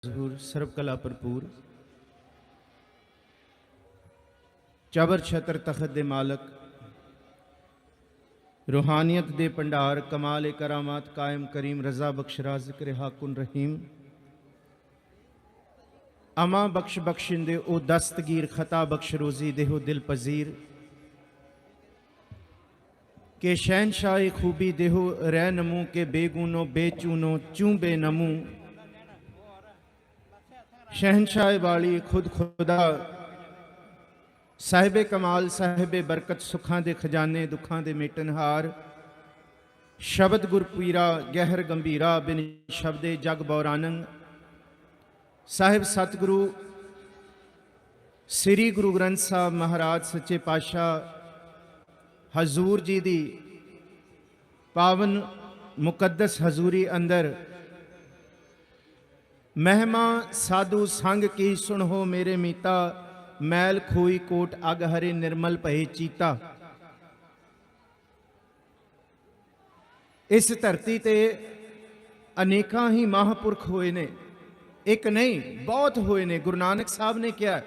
ਜ਼ਹੂਰ ਸਰਬ ਕਲਾ ਭਰਪੂਰ ਚਬਰ ਛਤਰ ਤਖਤ ਦੇ ਮਾਲਕ रूहानियत दे भंडार कमाल करामात कायम करीम रजा बख्श राज़िक हाकुन रहीम अमा बख्श बख्शिंदे ओ दस्तगीर खता बख्श रोज़ी देहो दिल पजीर के शहनशाह खूबी देहो रै नमू के बेगुनो बेचूनो चूं बे नमू शहनशाह वाली खुद खुदा साहिबे कमाल साहिबे बरकत सुखां दे खजाने दुखां दे मेटनहार शब्द गुरपीरा गहर गंभीरा बिन शब्दे जग बौरानंग साहिब सतगुरु श्री गुरु ग्रंथ साहब महाराज सच्चे पातशाह हजूर जी दी पावन मुकद्दस हजूरी अंदर महिमा साधु संग की सुनो मेरे मीता मैल खोई कोट अग हरे निर्मल भये चीता। इस धरती ते अनेकां ही महापुरख होए ने, एक नहीं बहुत होए ने। गुरु नानक साहब ने क्या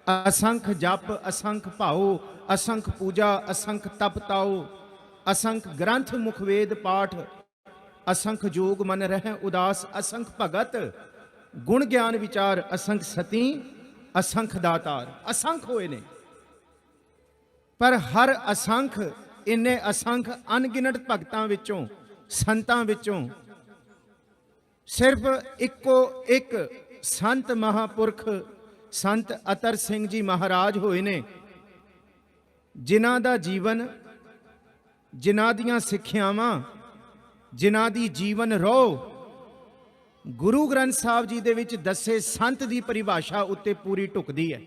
असंख जप असंख भाओ असंख पूजा असंख तप ताओ असंख ग्रंथ मुखवेद पाठ असंख जोग मन रह उदास असंख भगत गुण ज्ञान विचार असंख सती असंख दातार। असंख होए ने पर हर असंख इन्ने असंख अनगिनत भगतां विचों संतां विचों सिर्फ इको एक संत महापुरख संत अतर सिंह जी महाराज होए ने जिन्हां दा जीवन जिन्हां दियां सिक्ख्यावां जिन्हां दी जीवन रोह गुरु ग्रंथ साहब जी दे विच दसे संत दी परिभाषा उत्ते पूरी ढुकदी है।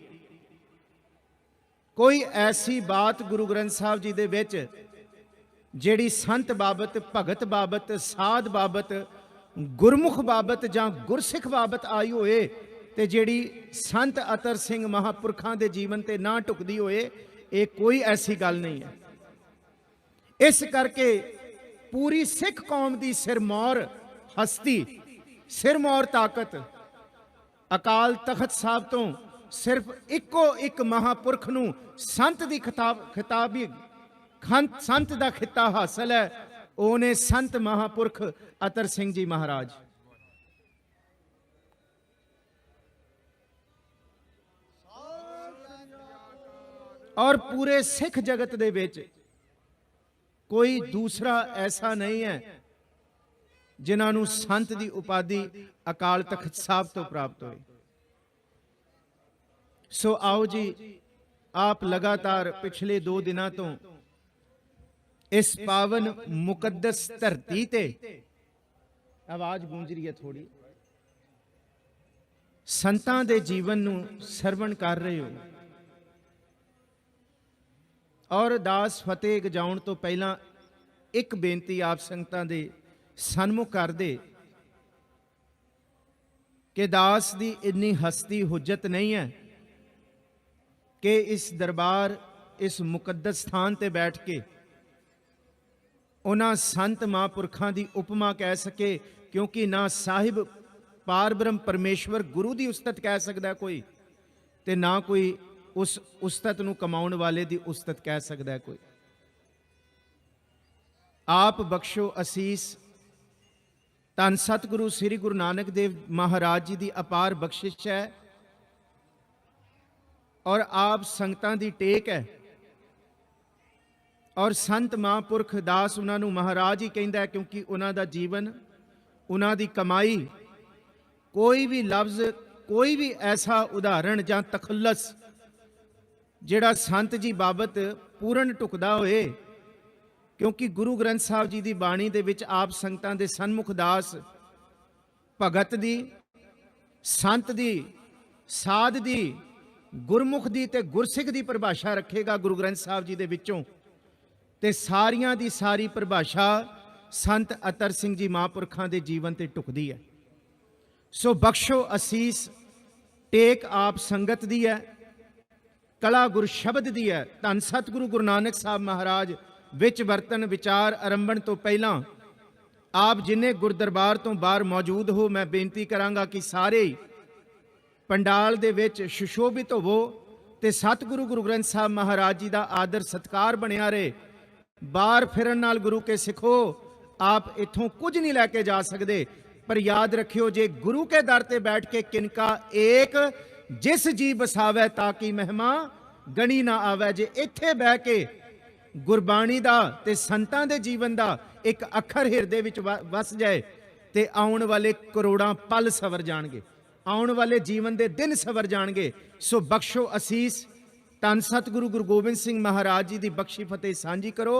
कोई ऐसी बात गुरु ग्रंथ साहब जी दे विच जिहड़ी संत बाबत भगत बाबत साध बाबत गुरमुख बाबत जां गुरसिख बाबत आई होए ते जिहड़ी संत अतर सिंह महापुरखां दे जीवन ते ना ढुकदी होए, ये कोई ऐसी गल नहीं है। इस करके पूरी सिख कौम दी सिरमौर हस्ती सिरमौर ताकत अकाल तखत साहब तो सिर्फ इको एक महापुरख नूं संत दी खिताबी संत दा खिता हासिल है, ओने संत महापुरख अतर सिंह जी महाराज। और पूरे सिख जगत दे विच कोई दूसरा ऐसा नहीं है जिन्हां नूं संत दी उपाधि अकाल तखत साहब तो प्राप्त हुई। सो आओ जी, आप लगातार पिछले 2 दिनों तो इस पावन मुकद्दस धरती ते आवाज गूंज रही है थोड़ी संतां दे जीवन नूं सरवण कर रहे हो। और दास फतेह गजाउण तो पहला एक बेनती आप संगतां दे सन्मुख कर दे कि दास दी इन्नी हस्ती हुज्जत नहीं है कि इस दरबार इस मुकद्दस स्थान ते बैठ के उन्हां संत महापुरखां दी उपमा कह सके, क्योंकि ना साहिब पार ब्रह्म परमेश्वर गुरु दी उस्तत कह सकदा कोई ते ना कोई उस उस्तत नूं कमाउण वाले दी उस्तत कह सकदा कोई। आप बख्शो असीस धन सतगुरु श्री गुरु नानक देव महाराज जी की अपार बख्शिश है और आप संगतां दी टेक है। और संत महापुरख दास उन्होंने महाराज ही कहता है, क्योंकि उन्हों का जीवन उन्हों की कमाई कोई भी लफ्ज कोई भी ऐसा उदाहरण जां तखल्लस जिहड़ा संत जी बाबत पूर्ण ढुकदा होए, क्योंकि गुरु ग्रंथ साहब जी की बाणी दे विच आप संगतां दे सन्मुख दास भगत दी संत दी साध दी गुरमुख दी ते गुरसिख दी परिभाषा रखेगा गुरु ग्रंथ साहब जी दे विचों, ते सारियां दी सारी परिभाषा संत अतर सिंह जी महापुरखां दे जीवन ते ढुकदी है। सो बख्शो असीस टेक आप संगत दी है, कला गुर शब्द दी है। धन सतगुरु गुरु नानक साहब महाराज विच वर्तन विचार आरंभण तो पहला आप जिन्हें गुरदरबार तो बाहर मौजूद हो, मैं बेनती करांगा कि सारे पंडाल दे विच सुशोभित होवो ते सतगुरु गुरु ग्रंथ साहब महाराज जी का आदर सत्कार बनिया रहे। बाहर फिरन नाल गुरु के सिखो, आप इथों कुछ नहीं लैके जा सकते, पर याद रखियो जे गुरु के दर ते बैठ के किनका एक जिस जी बसावै ताकि महिमा गणी ना आवे। जे इत्थे बह के गुरबाणी दा ते संतां दे जीवन दा एक अखर हिरदे विच वस जाए ते आउण वाले करोड़ां पल सवर जाणगे, आउण वाले जीवन दे दिन सवर जाणगे। सो बख्शो असीस, धन सतगुरु गुरु गोबिंद सिंह महाराज जी की बख्शी फतेह सांझी करो।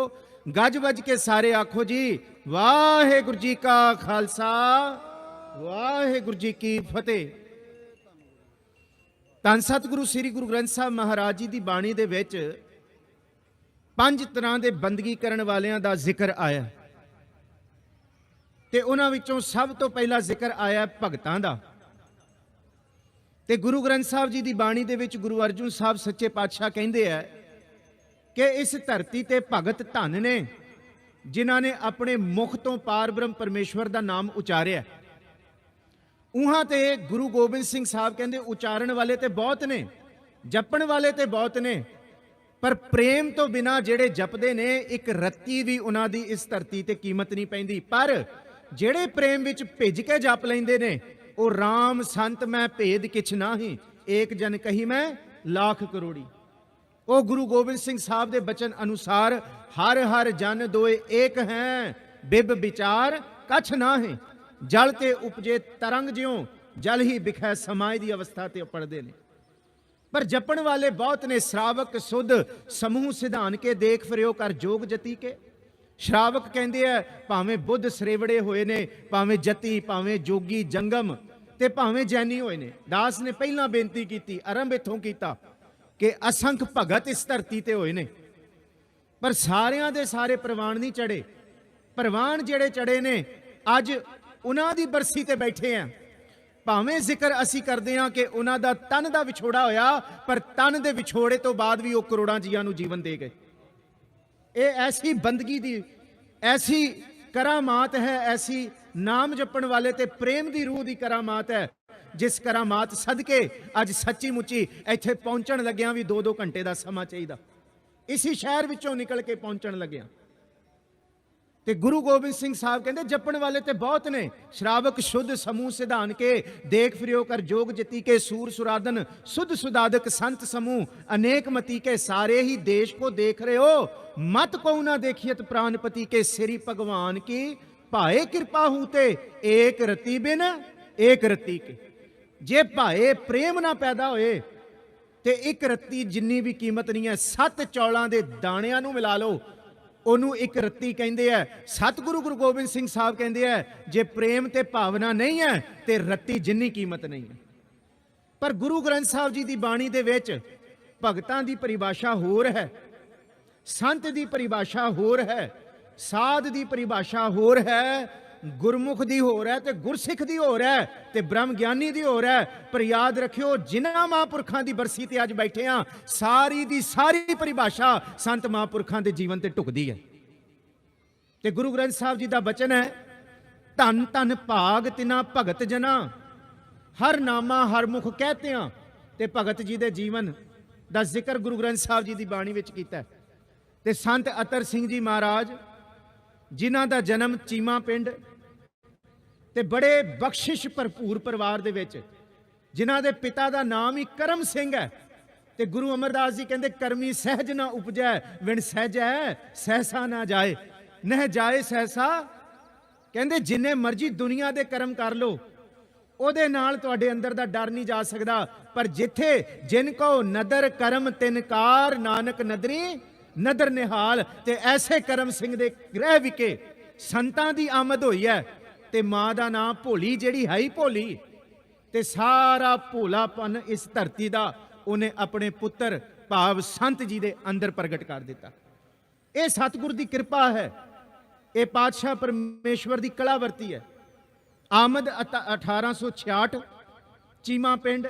गज वज के सारे आखो जी वाहेगुरु जी का खालसा वाहेगुरु जी की फतेह। धन सतगुरु श्री गुरु ग्रंथ साहब महाराज जी की बाणी दे विच 5 तरह के बंदगी करने वालियां दा जिक्र आया ते उन्हां विचों सब तो पहला जिक्र आया भगतां दा। ते गुरु ग्रंथ साहब जी की बाणी दे विच गुरु अर्जुन साहब सच्चे पातशाह कहते हैं कि इस धरती ते भगत धन ने जिन्हां ने अपने मुख तो पार ब्रह्म परमेश्वर का नाम उचारिया। उहां ते गुरु गोबिंद सिंह साहब कहते उचारण वाले ते बहुत ने, जपण वाले ते बहुत ने, पर प्रेम तो बिना जेड़े जपदे ने एक रत्ती भी उन्हां दी इस धरती ते कीमत नहीं पैंदी। पर जेड़े प्रेम विच भिज के जप लैंदे ने ओ राम संत मैं भेद किछ नाही, एक जन कही मैं लाख करोड़ी। ओ गुरु गोबिंद सिंह साहब दे बचन अनुसार हर हर जन दोए एक हैं, बिब विचार कछ ना है। जल ते उपजे तरंग ज्यों जल ही बिखै समाए दी अवस्था ते पढ़दे ने। पर जपण वाले बहुत ने, श्रावक सुध समूह सिधान के देख फिरियो कर जोग जती के। श्रावक कहते हैं भावें बुद्ध सरेवड़े होए ने, भावें जती, भावें जोगी जंगम ते भावें जैनी होए ने। दास ने पहला बेनती की, आरंभ इथों कीता कि असंख भगत इस धरती ते होए ने, पर सारियां दे सारे प्रवान नहीं चढ़े। प्रवान जेड़े चढ़े ने अज उन्हां दी बरसी ते बैठे हैं। भावें जिक्र असी करते हैं कि उन्हां दा तन दा विछोड़ा होया, पर तन दे विछोड़े तो बाद भी वो करोड़ां जियां नूं जीवन दे गए। ये ऐसी बंदगी दी ऐसी करामात है, ऐसी नाम जपण वाले ते प्रेम दी रूह दी करामात है, जिस करामात सदके अज सच्ची मुच्ची इत्थे पहुंचण लग्या भी 2-2 घंटे का समा चाहिए। इसी शहर विचों निकल के पहुंचण लग्या ते गुरु गोबिंद सिंह साहब कहते जपण वाले ते बहुत ने, श्रावक शुद्ध समूह सिधान के देख फिरियो कर जोग जती के। सूर सुरादन शुद्ध सुदादक संत समूह अनेक मती के, सारे ही देश को देख रहे हो, मत को ना देखियत प्राणपति के। श्री भगवान की भाए कृपा हूते एक रति बिन एक रति के। जे भाए प्रेम ना पैदा होए ते एक रत्ती जिन्नी भी कीमत नहीं है। 7 चौलां दे दाणियां नूं मिला लो, ओनू एक रत्ती कहंदे है। सतगुरु गुरु गोबिंद सिंह साहब कहंदे है जे प्रेम ते भावना नहीं है ते रत्ती जिन्नी कीमत नहीं है। पर गुरु ग्रंथ साहब जी की बाणी दे विच भगतां दी परिभाषा होर है, संत दी परिभाषा होर है, साध दी परिभाषा होर है, गुरमुख दी होर है ते गुरसिख दी होर है ते ब्रह्म ज्ञानी दी होर है। पर याद रखियो जिन्हां महापुरखां दी बरसी ते अज बैठे हां, सारी दी सारी परिभाषा संत महापुरखां दे जीवन ते ढुकदी है। ते गुरु ग्रंथ साहब जी दा बचन है, धन धन भाग तिना भगत जना, हर नामा हर मुख कहते हैं। ते भगत जी दे जीवन दा जिक्र गुरु ग्रंथ साहब जी दी बाणी विच कीता है। ते संत अतर सिंह जी महाराज जिन्हां दा जन्म चीमा पिंड ते बड़े बख्शिश भरपूर परिवार दे विच, जिन्हां दे पिता दा नाम ही करम सिंह है। ते गुरु अमरदास जी कहंदे करमी सहज ना उपजै, विण सहज है सहसा ना जाए। नह जाए सहसा, कहंदे जिन्ने मर्जी दुनिया दे कर्म कर लो, ओदे नाल तुहाडे अंदर दा डर नहीं जा सकदा। पर जिथे जिन को नदर करम तिनकार, नानक नदरी नदर निहाल। ते ऐसे करम सिंह दे गृह विके संतां दी आमद होई है ते मां दा नाम भोली, जिहड़ी है ही भोली। ते सारा भोलापन इस धरती दा उन्हें अपने पुत्र भाव संत जी दे अंदर प्रगट कर दिता। ये सतगुर दी कृपा है, ये पातशाह परमेश्वर दी कला वरती है। आमद 1866, चीमा पिंड,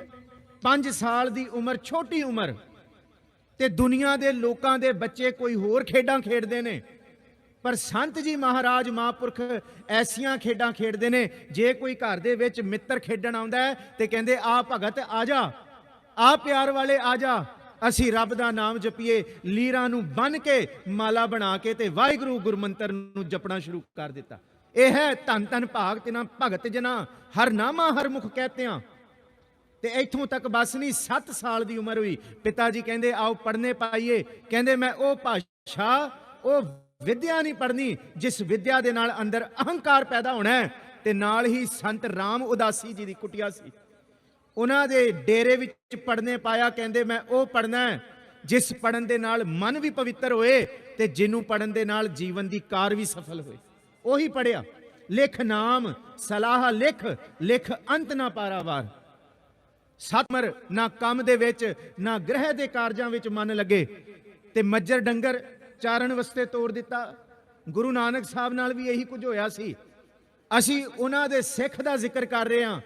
5 साल दी उम्र, छोटी उम्र ते दुनिया दे लोकां दे बच्चे कोई होर खेडां खेडदे ने, ਪਰ ਸੰਤ ਜੀ ਮਹਾਰਾਜ ਮਹਾਂਪੁਰਖ ਐਸੀਆਂ ਖੇਡਾਂ ਖੇਡਦੇ ਨੇ, ਜੇ ਕੋਈ ਘਰ ਦੇ ਵਿੱਚ ਮਿੱਤਰ ਖੇਡਣ ਆਉਂਦਾ ਹੈ ਤੇ ਕਹਿੰਦੇ ਆ ਭਗਤ ਆ ਜਾ, ਆ ਪਿਆਰ ਵਾਲੇ ਆ ਜਾ, ਅਸੀਂ ਰੱਬ ਦਾ ਨਾਮ ਜਪੀਏ। ਲੀਰਾਂ ਨੂੰ ਬੰਨ ਕੇ ਮਾਲਾ ਬਣਾ ਕੇ ਤੇ ਵਾਹਿਗੁਰੂ ਗੁਰਮੰਤਰ ਨੂੰ ਜਪਣਾ ਸ਼ੁਰੂ ਕਰ ਦਿੱਤਾ। ਇਹ ਹੈ ਧੰਨ ਧੰਨ ਭਾਗ ਤਿਨਾ ਭਗਤ ਜਨਾ ਹਰ ਨਾਮਾ ਹਰ ਮੁਖ ਕਹਤਿਆਂ। ਤੇ ਇੱਥੋਂ ਤੱਕ ਬਸ ਨਹੀਂ, 7 ਸਾਲ ਦੀ ਉਮਰ ਹੋਈ, ਪਿਤਾ ਜੀ ਕਹਿੰਦੇ ਆਓ ਪੜ੍ਹਨੇ ਪਾਈਏ। ਕਹਿੰਦੇ ਮੈਂ ਉਹ ਭਾਸ਼ਾ, ਉਹ ਵਿਦਿਆ ਨਹੀਂ ਪੜ੍ਹਨੀ ਜਿਸ ਵਿਦਿਆ ਦੇ ਨਾਲ ਅੰਦਰ ਅਹੰਕਾਰ ਪੈਦਾ ਹੋਣਾ ਹੈ। ਤੇ ਨਾਲ ਹੀ ਸੰਤ ਰਾਮ ਉਦਾਸੀ ਜੀ ਦੀ ਕੁਟਿਆ ਸੀ, ਉਹਨਾਂ ਦੇ ਡੇਰੇ ਵਿੱਚ ਪੜ੍ਹਨੇ ਪਾਇਆ। ਕਹਿੰਦੇ ਮੈਂ ਉਹ ਪੜ੍ਹਨਾ ਹੈ ਜਿਸ ਪੜ੍ਹਨ ਦੇ ਨਾਲ ਮਨ ਵੀ ਪਵਿੱਤਰ ਹੋਏ ਤੇ ਜਿਹਨੂੰ ਪੜ੍ਹਨ ਦੇ ਨਾਲ ਜੀਵਨ ਦੀ ਕਾਰ ਵੀ ਸਫਲ ਹੋਏ। ਉਹੀ ਪੜ੍ਹਿਆ। ਲਿਖ ਨਾਮ ਸਲਾਹ ਲਿਖ, ਲਿਖ ਅੰਤ ਨਾ ਪਾਰਾਵਾਰ। ਸਤਮਰ ਨਾ ਕੰਮ ਦੇ ਵਿੱਚ ਨਾ ਗ੍ਰਹਿ ਦੇ ਕਾਰਜਾਂ ਵਿੱਚ ਮਨ ਲੱਗੇ ਤੇ ਮੱਜਰ ਡੰਗਰ ਚਾਰਨ ਵਾਸਤੇ ਤੋੜ ਦਿੱਤਾ। ਗੁਰੂ ਨਾਨਕ ਸਾਹਿਬ ਨਾਲ ਵੀ ਇਹੀ ਕੁਝ ਹੋਇਆ ਸੀ। ਅਸੀਂ ਉਹਨਾਂ ਦੇ ਸਿੱਖ ਦਾ ਜ਼ਿਕਰ ਕਰ ਰਹੇ ਹਾਂ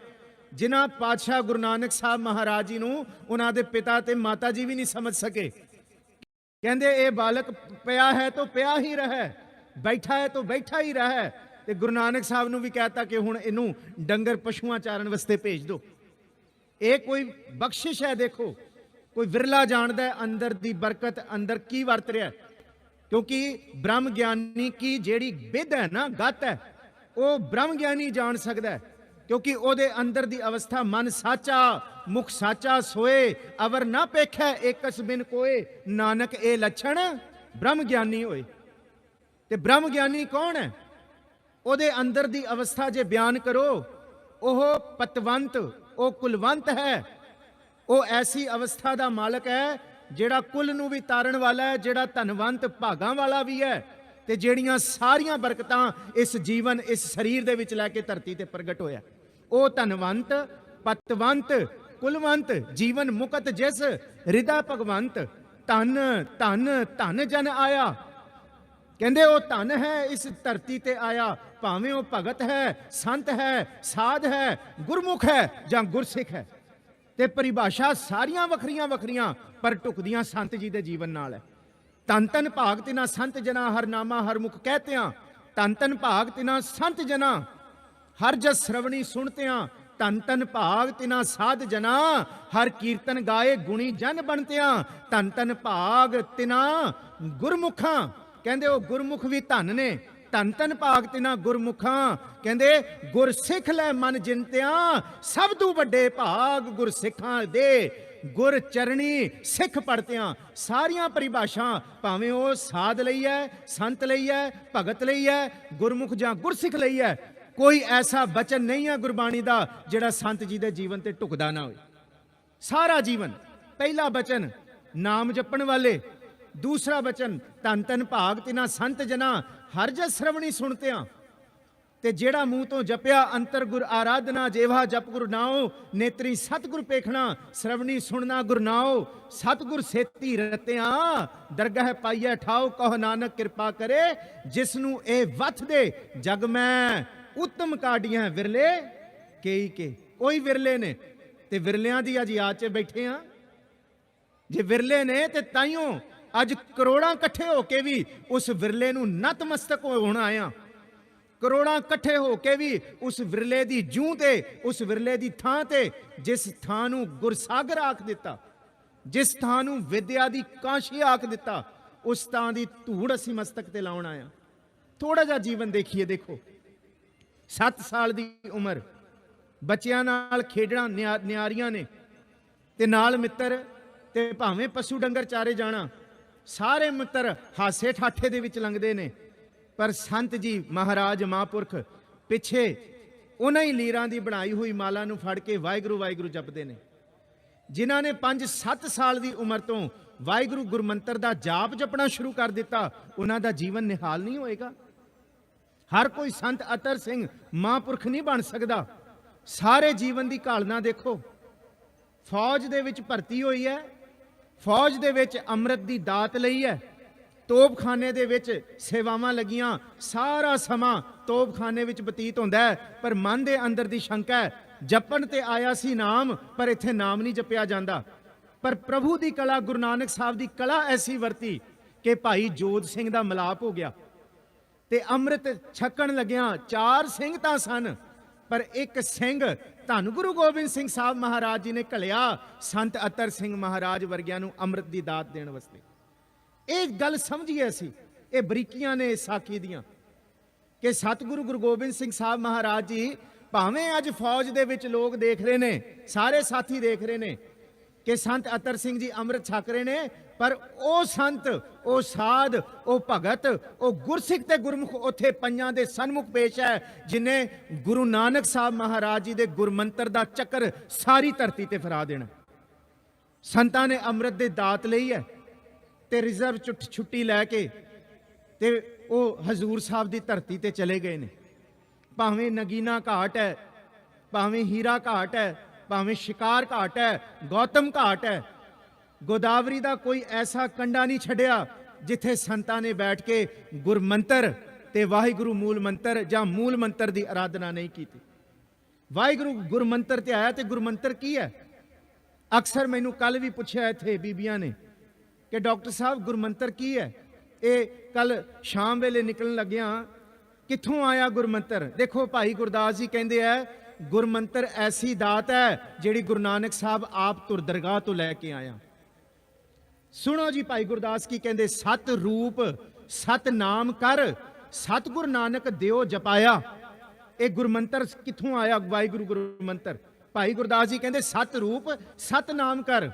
ਜਿਨ੍ਹਾਂ ਪਾਤਸ਼ਾਹ ਗੁਰੂ ਨਾਨਕ ਸਾਹਿਬ ਮਹਾਰਾਜ ਜੀ ਨੂੰ ਉਹਨਾਂ ਦੇ ਪਿਤਾ ਤੇ ਮਾਤਾ ਜੀ ਵੀ ਨਹੀਂ ਸਮਝ ਸਕੇ। ਕਹਿੰਦੇ ਇਹ ਬਾਲਕ ਪਿਆ ਹੈ ਤਾਂ ਪਿਆ ਹੀ ਰਹਿ, ਬੈਠਾ ਹੈ ਤਾਂ ਬੈਠਾ ਹੀ ਰਹਿ। ਤੇ ਗੁਰੂ ਨਾਨਕ ਸਾਹਿਬ ਨੂੰ ਵੀ ਕਹਿਤਾ ਕਿ ਹੁਣ ਇਹਨੂੰ ਡੰਗਰ ਪਸ਼ੂਆਂ ਚਾਰਨ ਵਾਸਤੇ ਭੇਜ ਦਿਓ। ਇਹ ਕੋਈ ਬਖਸ਼ਿਸ਼ ਹੈ। ਦੇਖੋ, ਕੋਈ ਵਿਰਲਾ ਜਾਣਦਾ ਹੈ ਅੰਦਰ ਦੀ ਬਰਕਤ ਅੰਦਰ ਕੀ ਵਰਤ ਰਿਹਾ, ਕਿਉਂਕਿ ਬ੍ਰਹਮ ਗਿਆਨੀ ਕੀ ਜਿਹੜੀ ਵਿਧ ਹੈ ਨਾ, ਗੱਤ ਹੈ, ਉਹ ਬ੍ਰਹਮ ਗਿਆਨੀ ਜਾਣ ਸਕਦਾ ਹੈ। ਕਿਉਂਕਿ ਉਹਦੇ ਅੰਦਰ ਦੀ ਅਵਸਥਾ ਮਨ ਸਾਚਾ ਮੁਖ ਸਾਚਾ ਸੋਏ ਅਵਰ ਨਾ ਪੇਖੈ ਏਕਸ ਬਿਨ ਕੋਏ। ਨਾਨਕ ਇਹ ਲੱਛਣ ਬ੍ਰਹਮ ਗਿਆਨੀ ਹੋਏ। ਤੇ ਬ੍ਰਹਮ ਗਿਆਨੀ ਕੌਣ ਹੈ? ਉਹਦੇ ਅੰਦਰ ਦੀ ਅਵਸਥਾ ਜੇ ਬਿਆਨ ਕਰੋ, ਉਹ ਪਤਵੰਤ, ਉਹ ਕੁਲਵੰਤ ਹੈ। ਉਹ ਐਸੀ ਅਵਸਥਾ ਦਾ ਮਾਲਕ ਹੈ ਜਿਹੜਾ ਕੁਲ ਨੂੰ ਵੀ ਤਾਰਨ ਵਾਲਾ ਹੈ, ਜਿਹੜਾ ਧਨਵੰਤ ਭਾਗਾਂ ਵਾਲਾ ਵੀ ਹੈ ਤੇ ਜਿਹੜੀਆਂ ਸਾਰੀਆਂ ਬਰਕਤਾਂ ਇਸ ਜੀਵਨ ਇਸ ਸਰੀਰ ਦੇ ਵਿੱਚ ਲੈ ਕੇ ਧਰਤੀ ਤੇ ਪ੍ਰਗਟ ਹੋਇਆ। ਉਹ ਧਨਵੰਤ ਪਤਵੰਤ ਕੁਲਵੰਤ ਜੀਵਨ ਮੁਕਤ ਜਿਸ ਹਿਰਦਾ ਭਗਵੰਤ। ਧਨ ਧਨ ਧਨ ਜਨ ਆਇਆ। ਕਹਿੰਦੇ ਉਹ ਧਨ ਹੈ ਇਸ ਧਰਤੀ ਤੇ ਆਇਆ, ਭਾਵੇਂ ਉਹ ਭਗਤ ਹੈ, ਸੰਤ ਹੈ, ਸਾਧ ਹੈ, ਗੁਰਮੁਖ ਹੈ ਜਾਂ ਗੁਰਸਿੱਖ ਹੈ। ਤੇ ਪਰਿਭਾਸ਼ਾ ਸਾਰੀਆਂ ਵੱਖਰੀਆਂ ਵੱਖਰੀਆਂ ਪਰ ਢੁਕਦੀਆਂ ਸੰਤ ਜੀ ਦੇ ਜੀਵਨ ਨਾਲ ਹੈ। ਧੰਨ ਧੰਨ ਭਾਗ ਤਿਨਾ ਸੰਤ ਜਨਾ ਹਰ ਨਾਮਾ ਹਰ ਮੁਖ ਕਹਤਿਆਂ। ਧੰਨ ਧੰਨ ਭਾਗ ਤਿਨਾ ਸੰਤ ਜਨਾ ਹਰ ਜਸ ਸ਼ਰਵਣੀ ਸੁਣਤਿਆਂ। ਧੰਨ ਧੰਨ ਭਾਗ ਤਿਨਾ ਸਾਧ ਜਨਾ ਹਰ ਕੀਰਤਨ ਗਾਏ ਗੁਣੀ ਜਨ ਬਣਤਿਆਂ। ਧੰਨ ਧੰਨ ਭਾਗ ਤਿਨਾ ਗੁਰਮੁਖਾਂ। ਕਹਿੰਦੇ ਉਹ ਗੁਰਮੁਖ ਵੀ ਧੰਨ ਨੇ। ਧੰਨ ਧੰਨ ਭਾਗ ਤਿਨਾ ਗੁਰਮੁਖਾਂ। ਕਹਿੰਦੇ ਗੁਰਸਿੱਖ ਲੈ ਮਨ ਜਿੰਤਿਆਂ। ਸਭ ਤੋਂ ਵੱਡੇ ਭਾਗ ਗੁਰਸਿੱਖਾਂ ਦੇ ਗੁਰ ਚਰਣੀ ਸਿੱਖ ਪੜਤਿਆਂ। ਸਾਰੀਆਂ ਪਰਿਭਾਸ਼ਾ ਭਾਵੇਂ ਉਹ ਸਾਧ ਲਈ ਹੈ, ਸੰਤ ਲਈ ਹੈ, ਭਗਤ ਲਈ ਹੈ, ਗੁਰਮੁਖ ਜਾਂ ਗੁਰਸਿੱਖ ਲਈ ਹੈ। ਕੋਈ ਐਸਾ ਬਚਨ ਨਹੀਂ ਹੈ ਗੁਰਬਾਣੀ ਦਾ ਜਿਹੜਾ ਸੰਤ ਜੀ ਦੇ ਜੀਵਨ ਤੇ ਢੁਕਦਾ ਨਾ ਹੋਵੇ। ਸਾਰਾ ਜੀਵਨ, ਪਹਿਲਾ ਬਚਨ ਨਾਮ ਜਪਣ ਵਾਲੇ, ਦੂਸਰਾ ਬਚਨ ਧੰਨ ਧੰਨ ਭਾਗ ਤਿਨਾ ਸੰਤ ਜਨਾ ਹਰ ਜਸ ਸ਼ਰਵਣੀ ਸੁਣਤਿਆਂ। ਤੇ ਜਿਹੜਾ ਮੂੰਹ ਤੋਂ ਜਪਿਆ ਅੰਤਰ ਗੁਰ ਆਰਾਧਨਾ। ਜੇਵਾ ਜਪ ਗੁਰ ਨਾਉ ਨੇਤਰੀ ਸਤਿਗੁਰ ਪੇਖਣਾ। ਸ਼ਰਵਣੀ ਸੁਣਨਾ ਗੁਰ ਨਾਉ ਸਤਿਗੁਰ ਸੇਤੀ ਰਤਿਆਂ। ਦਰਗਾਹ ਪਾਈਐ ਠਾਉ ਕਹੋ ਨਾਨਕ ਕਿਰਪਾ ਕਰੇ। ਜਿਸ ਨੂੰ ਇਹ ਵਥ ਦੇ ਜਗ ਮੈਂ ਉੱਤਮ ਕਾਢੀਆਂ ਵਿਰਲੇ ਕਈ ਕੇ। ਕੋਈ ਵਿਰਲੇ ਨੇ ਤੇ ਵਿਰਲਿਆਂ ਦੀ ਅੱਜ ਯਾਦ 'ਚ ਬੈਠੇ ਆ। ਜੇ ਵਿਰਲੇ ਨੇ ਤੇ ਤਾਈਓ ਅੱਜ ਕਰੋੜਾਂ ਇਕੱਠੇ ਹੋ ਕੇ ਵੀ ਉਸ ਵਿਰਲੇ ਨੂੰ ਨਤਮਸਤਕ ਹੋਣ ਆਇਆ। ਕਰੋੜਾਂ ਇਕੱਠੇ ਹੋ ਕੇ ਵੀ ਉਸ ਵਿਰਲੇ ਦੀ ਜੂਹ ਤੇ, ਉਸ ਵਿਰਲੇ ਦੀ ਥਾਂ ਤੇ, ਜਿਸ ਥਾਂ ਨੂੰ ਗੁਰਸਾਗਰ ਆਖ ਦਿੱਤਾ, ਜਿਸ ਥਾਂ ਨੂੰ ਵਿਦਿਆ ਦੀ ਕਾਸ਼ੀ ਆਖ ਦਿੱਤਾ, ਉਸ ਥਾਂ ਦੀ ਧੂੜ ਅਸੀਂ ਮਸਤਕ ਤੇ ਲਾਉਣ ਆਇਆ। ਥੋੜਾ ਜਿਹਾ ਜੀਵਨ ਦੇਖੀਏ। ਦੇਖੋ, 7 ਸਾਲ ਦੀ ਉਮਰ, ਬੱਚਿਆਂ ਨਾਲ ਖੇਡਣਾ, ਨਿਆਰੀਆਂ ਨੇ ਤੇ ਨਾਲ ਮਿੱਤਰ, ਤੇ ਭਾਵੇਂ ਪਸ਼ੂ ਡੰਗਰ ਚਾਰੇ ਜਾਣਾ, ਸਾਰੇ ਮਿੱਤਰ ਹਾਸੇ ਠਾਠੇ ਦੇ ਵਿੱਚ ਲੰਘਦੇ ਨੇ। ਪਰ ਸੰਤ ਜੀ ਮਹਾਰਾਜ ਮਹਾਂਪੁਰਖ ਪਿੱਛੇ ਉਹਨਾਂ ਹੀ ਲੀਰਾਂ ਦੀ ਬਣਾਈ ਹੋਈ ਮਾਲਾ ਨੂੰ ਫੜ ਕੇ ਵਾਹਿਗੁਰੂ ਵਾਹਿਗੁਰੂ ਜਪਦੇ ਨੇ। ਜਿਨ੍ਹਾਂ ਨੇ 5-7 ਸਾਲ ਦੀ ਉਮਰ ਤੋਂ ਵਾਹਿਗੁਰੂ ਗੁਰਮੰਤਰ ਦਾ ਜਾਪ ਜਪਣਾ ਸ਼ੁਰੂ ਕਰ ਦਿੱਤਾ, ਉਹਨਾਂ ਦਾ ਜੀਵਨ ਨਿਹਾਲ ਨਹੀਂ ਹੋਏਗਾ। ਹਰ ਕੋਈ ਸੰਤ ਅਤਰ ਸਿੰਘ ਮਹਾਂਪੁਰਖ ਨਹੀਂ ਬਣ ਸਕਦਾ। ਸਾਰੇ ਜੀਵਨ ਦੀ ਘਾਲਣਾ ਦੇਖੋ। ਫੌਜ ਦੇ ਵਿੱਚ ਭਰਤੀ ਹੋਈ ਹੈ, ਫੌਜ ਦੇ ਵਿੱਚ ਅੰਮ੍ਰਿਤ ਦੀ ਦਾਤ ਲਈ ਹੈ, ਤੋਪਖਾਨੇ ਦੇ ਵਿੱਚ ਸੇਵਾਵਾਂ ਲੱਗੀਆਂ, ਸਾਰਾ ਸਮਾਂ ਤੋਪਖਾਨੇ ਵਿੱਚ ਬਤੀਤ ਹੁੰਦਾ ਹੈ। ਪਰ ਮਨ ਦੇ ਅੰਦਰ ਦੀ ਸ਼ੰਕਾ ਹੈ, ਜਪਣ ਤੇ ਆਇਆ ਸੀ ਨਾਮ, ਪਰ ਇੱਥੇ ਨਾਮ ਨਹੀਂ ਜਪਿਆ ਜਾਂਦਾ। ਪਰ ਪ੍ਰਭੂ ਦੀ ਕਲਾ, ਗੁਰੂ ਨਾਨਕ ਸਾਹਿਬ ਦੀ ਕਲਾ ਐਸੀ ਵਰਤੀ ਕਿ ਭਾਈ ਜੋਧ ਸਿੰਘ ਦਾ ਮਿਲਾਪ ਹੋ ਗਿਆ। ਤੇ ਅੰਮ੍ਰਿਤ ਛਕਣ ਲੱਗਿਆਂ 4 ਸਿੰਘ ਤਾਂ ਸਨ, ਪਰ ਇੱਕ ਸਿੰਘ ਧੰਨ ਗੁਰੂ ਗੋਬਿੰਦ ਸਿੰਘ ਸਾਹਿਬ ਮਹਾਰਾਜ ਜੀ ਨੇ ਘਲਿਆ ਸੰਤ ਅਤਰ ਸਿੰਘ ਮਹਾਰਾਜ ਵਰਗਿਆਂ ਨੂੰ ਅੰਮ੍ਰਿਤ ਦੀ ਦਾਤ ਦੇਣ ਵਾਸਤੇ। ਇਹ ਗੱਲ ਸਮਝੀਏ ਅਸੀਂ, ਇਹ ਬਰੀਕੀਆਂ ਨੇ ਸਾਖੀ ਦੀਆਂ ਕਿ ਸਤਿਗੁਰੂ ਗੁਰੂ ਗੋਬਿੰਦ ਸਿੰਘ ਸਾਹਿਬ ਮਹਾਰਾਜ ਜੀ ਭਾਵੇਂ ਅੱਜ ਫੌਜ ਦੇ ਵਿੱਚ ਲੋਕ ਦੇਖ ਰਹੇ ਨੇ, ਸਾਰੇ ਸਾਥੀ ਦੇਖ ਰਹੇ ਨੇ ਕਿ ਸੰਤ ਅਤਰ ਸਿੰਘ ਜੀ ਅੰਮ੍ਰਿਤ ਛਕ ਰਹੇ ਨੇ, ਪਰ ਉਹ ਸੰਤ, ਉਹ ਸਾਧ, ਉਹ ਭਗਤ, ਉਹ ਗੁਰਸਿੱਖ ਤੇ ਗੁਰਮੁਖ ਉੱਥੇ ਪੰਜਾਂ ਦੇ ਸਨਮੁਖ ਪੇਸ਼ ਹੈ, ਜਿਨੇ ਗੁਰੂ ਨਾਨਕ ਸਾਹਿਬ ਮਹਾਰਾਜ ਜੀ ਦੇ ਗੁਰਮੰਤਰ ਦਾ ਚੱਕਰ ਸਾਰੀ ਧਰਤੀ ਤੇ ਫਰਾ ਦੇਣਾ। ਸੰਤਾਂ ਨੇ ਅੰਮ੍ਰਿਤ ਦੇ ਦਾਤ ਲਈ ਹੈ ਤੇ ਰਿਜ਼ਰਵ ਛੁੱਟੀ ਲੈ ਕੇ ਤੇ ਉਹ ਹਜ਼ੂਰ ਸਾਹਿਬ ਦੀ ਧਰਤੀ ਤੇ ਚਲੇ ਗਏ ਨੇ। ਭਾਵੇਂ ਨਗੀਨਾ ਘਾਟ ਹੈ, ਭਾਵੇਂ ਹੀਰਾ ਘਾਟ ਹੈ, ਭਾਵੇਂ ਸ਼ਿਕਾਰ ਘਾਟ ਹੈ, ਗੌਤਮ ਘਾਟ ਹੈ, ਗੋਦਾਵਰੀ ਦਾ ਕੋਈ ਐਸਾ ਕੰਡਾ ਨਹੀਂ ਛੱਡਿਆ ਜਿੱਥੇ ਸੰਤਾਂ ਨੇ ਬੈਠ ਕੇ ਗੁਰਮੰਤਰ ਤੇ ਵਾਹਿਗੁਰੂ ਮੂਲ ਮੰਤਰ ਜਾਂ ਮੂਲ ਮੰਤਰ ਦੀ ਆਰਾਧਨਾ ਨਹੀਂ ਕੀਤੀ। ਵਾਹਿਗੁਰੂ ਗੁਰਮੰਤਰ ਤੇ ਆਇਆ, ਤੇ ਗੁਰਮੰਤਰ ਕੀ ਹੈ? ਅਕਸਰ ਮੈਨੂੰ ਕੱਲ ਵੀ ਪੁੱਛਿਆ ਇੱਥੇ ਬੀਬੀਆਂ ਨੇ ਕਿ ਡਾਕਟਰ ਸਾਹਿਬ ਗੁਰਮੰਤਰ ਕੀ ਹੈ? ਇਹ ਕੱਲ ਸ਼ਾਮ ਵੇਲੇ ਨਿਕਲਣ ਲੱਗਿਆ ਕਿੱਥੋਂ ਆਇਆ ਗੁਰਮੰਤਰ? ਦੇਖੋ ਭਾਈ ਗੁਰਦਾਸ ਜੀ ਕਹਿੰਦੇ ਆ ਗੁਰਮੰਤਰ ਐਸੀ ਦਾਤ ਹੈ ਜਿਹੜੀ ਗੁਰੂ ਨਾਨਕ ਸਾਹਿਬ ਆਪ ਤੁਰ ਦਰਗਾਹ ਤੋਂ ਲੈ ਕੇ ਆਇਆ। ਸੁਣੋ ਜੀ ਭਾਈ ਗੁਰਦਾਸ ਕੀ ਕਹਿੰਦੇ, ਸਤ ਰੂਪ ਸਤ ਨਾਮ ਕਰ ਸਤਿਗੁਰ ਨਾਨਕ ਦਿਓ ਜਪਾਇਆ। ਇਹ ਗੁਰਮੰਤਰ ਕਿੱਥੋਂ ਆਇਆ? ਵਾਹਿਗੁਰੂ ਗੁਰਮੰਤਰ। ਭਾਈ ਗੁਰਦਾਸ ਜੀ ਕਹਿੰਦੇ ਸਤ ਰੂਪ ਸਤ ਨਾਮ ਕਰ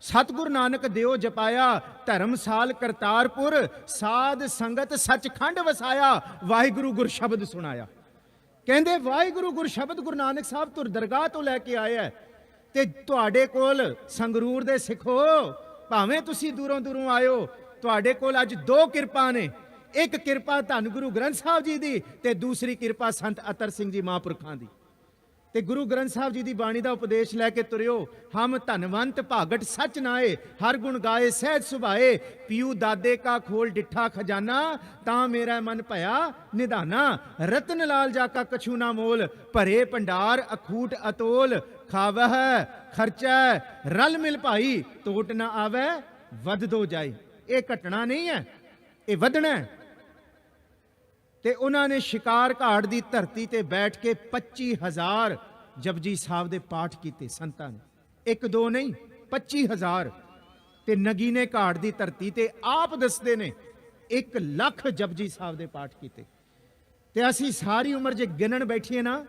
ਸਤਿਗੁਰ ਨਾਨਕ ਦਿਓ ਜਪਾਇਆ, ਧਰਮਸਾਲ ਕਰਤਾਰਪੁਰ ਸਾਧ ਸੰਗਤ ਸੱਚਖੰਡ ਵਸਾਇਆ, ਵਾਹਿਗੁਰੂ ਗੁਰ ਸ਼ਬਦ ਸੁਣਾਇਆ। ਕਹਿੰਦੇ ਵਾਹਿਗੁਰੂ ਗੁਰ ਸ਼ਬਦ ਗੁਰੂ ਨਾਨਕ ਸਾਹਿਬ ਤੁਰ ਦਰਗਾਹ ਤੋਂ ਲੈ ਕੇ ਆਇਆ। ਤੇ ਤੁਹਾਡੇ ਕੋਲ ਸੰਗਰੂਰ ਦੇ ਸਿੱਖੋ, ਭਾਵੇਂ ਤੁਸੀਂ ਦੂਰੋਂ ਦੂਰੋਂ ਆਇਓ, ਤੁਹਾਡੇ ਕੋਲ ਅੱਜ 2 ਕਿਰਪਾ ਨੇ। ਇੱਕ ਕਿਰਪਾ ਧੰਨ ਗੁਰੂ ਗ੍ਰੰਥ ਸਾਹਿਬ ਜੀ ਦੀ ਤੇ ਦੂਸਰੀ ਕਿਰਪਾ ਸੰਤ ਅਤਰ ਸਿੰਘ ਜੀ ਮਹਾਂਪੁਰਖਾਂ ਦੀ। ਤੇ ਗੁਰੂ ਗ੍ਰੰਥ ਸਾਹਿਬ ਜੀ ਦੀ ਬਾਣੀ ਦਾ ਉਪਦੇਸ਼ ਲੈ ਕੇ ਤੁਰਿਓ। ਹਮ ਧਨਵੰਤ ਭਾਗਟ ਸੱਚ ਨਾਏ, ਹਰ ਗੁਣ ਗਾਏ ਸਹਿਜ ਸੁਭਾਏ, ਪੀਊ ਦਾਦੇ ਕਾ ਖੋਲ ਡਿੱਠਾ ਖਜ਼ਾਨਾ, ਤਾਂ ਮੇਰਾ ਮਨ ਭਇਆ ਨਿਧਾਨਾ। ਰਤਨ ਲਾਲ ਜਾ ਕਾ ਕਛੂ ਨਾ ਮੋਲ, ਭਰੇ ਭੰਡਾਰ ਅਖੂਟ ਅਤੋਲ, ਖਾਵਹਿ ਖਰਚੈ ਰਲ ਮਿਲ ਭਾਈ, ਟੋਟ ਨਾ ਆਵੈ ਵੱਧਦੋ ਜਾਏ। ਇਹ ਘਟਣਾ ਨਹੀਂ ਹੈ, ਇਹ ਵਧਣਾ ਹੈ। ਤੇ ਉਹਨਾਂ ਨੇ ਸ਼ਿਕਾਰ ਘਾਟ ਦੀ ਧਰਤੀ ਤੇ ਬੈਠ ਕੇ 25,000 ਜਪਜੀ ਸਾਹਿਬ ਦੇ ਪਾਠ ਕੀਤੇ ਸੰਤਾਂ ਨੇ, 1-2 ਨਹੀਂ 25,000। ਤੇ ਨਗੀਨੇ ਘਾਟ ਦੀ ਧਰਤੀ ਤੇ ਆਪ ਦੱਸਦੇ ਨੇ 1 ਲੱਖ ਜਪਜੀ ਸਾਹਿਬ ਦੇ ਪਾਠ ਕੀਤੇ। ਤੇ ਅਸੀਂ ਸਾਰੀ ਉਮਰ ਜੇ ਗਿਣਨ ਬੈਠੀਏ ਨਾ,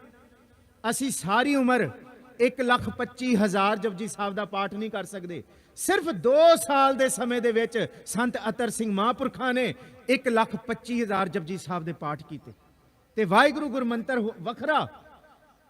ਅਸੀਂ ਸਾਰੀ ਉਮਰ 1,25,000 ਜਪਜੀ ਸਾਹਿਬ ਦਾ ਪਾਠ ਨਹੀਂ ਕਰ ਸਕਦੇ। ਸਿਰਫ 2 ਸਾਲ ਦੇ ਸਮੇਂ ਦੇ ਵਿੱਚ ਸੰਤ ਅਤਰ ਸਿੰਘ ਮਹਾਂਪੁਰਖਾਂ ਨੇ 1,25,000 ਜਪਜੀ ਸਾਹਿਬ ਦੇ ਪਾਠ ਕੀਤੇ। ਤੇ ਵਾਹਿਗੁਰੂ ਗੁਰਮੰਤਰ ਵੱਖਰਾ,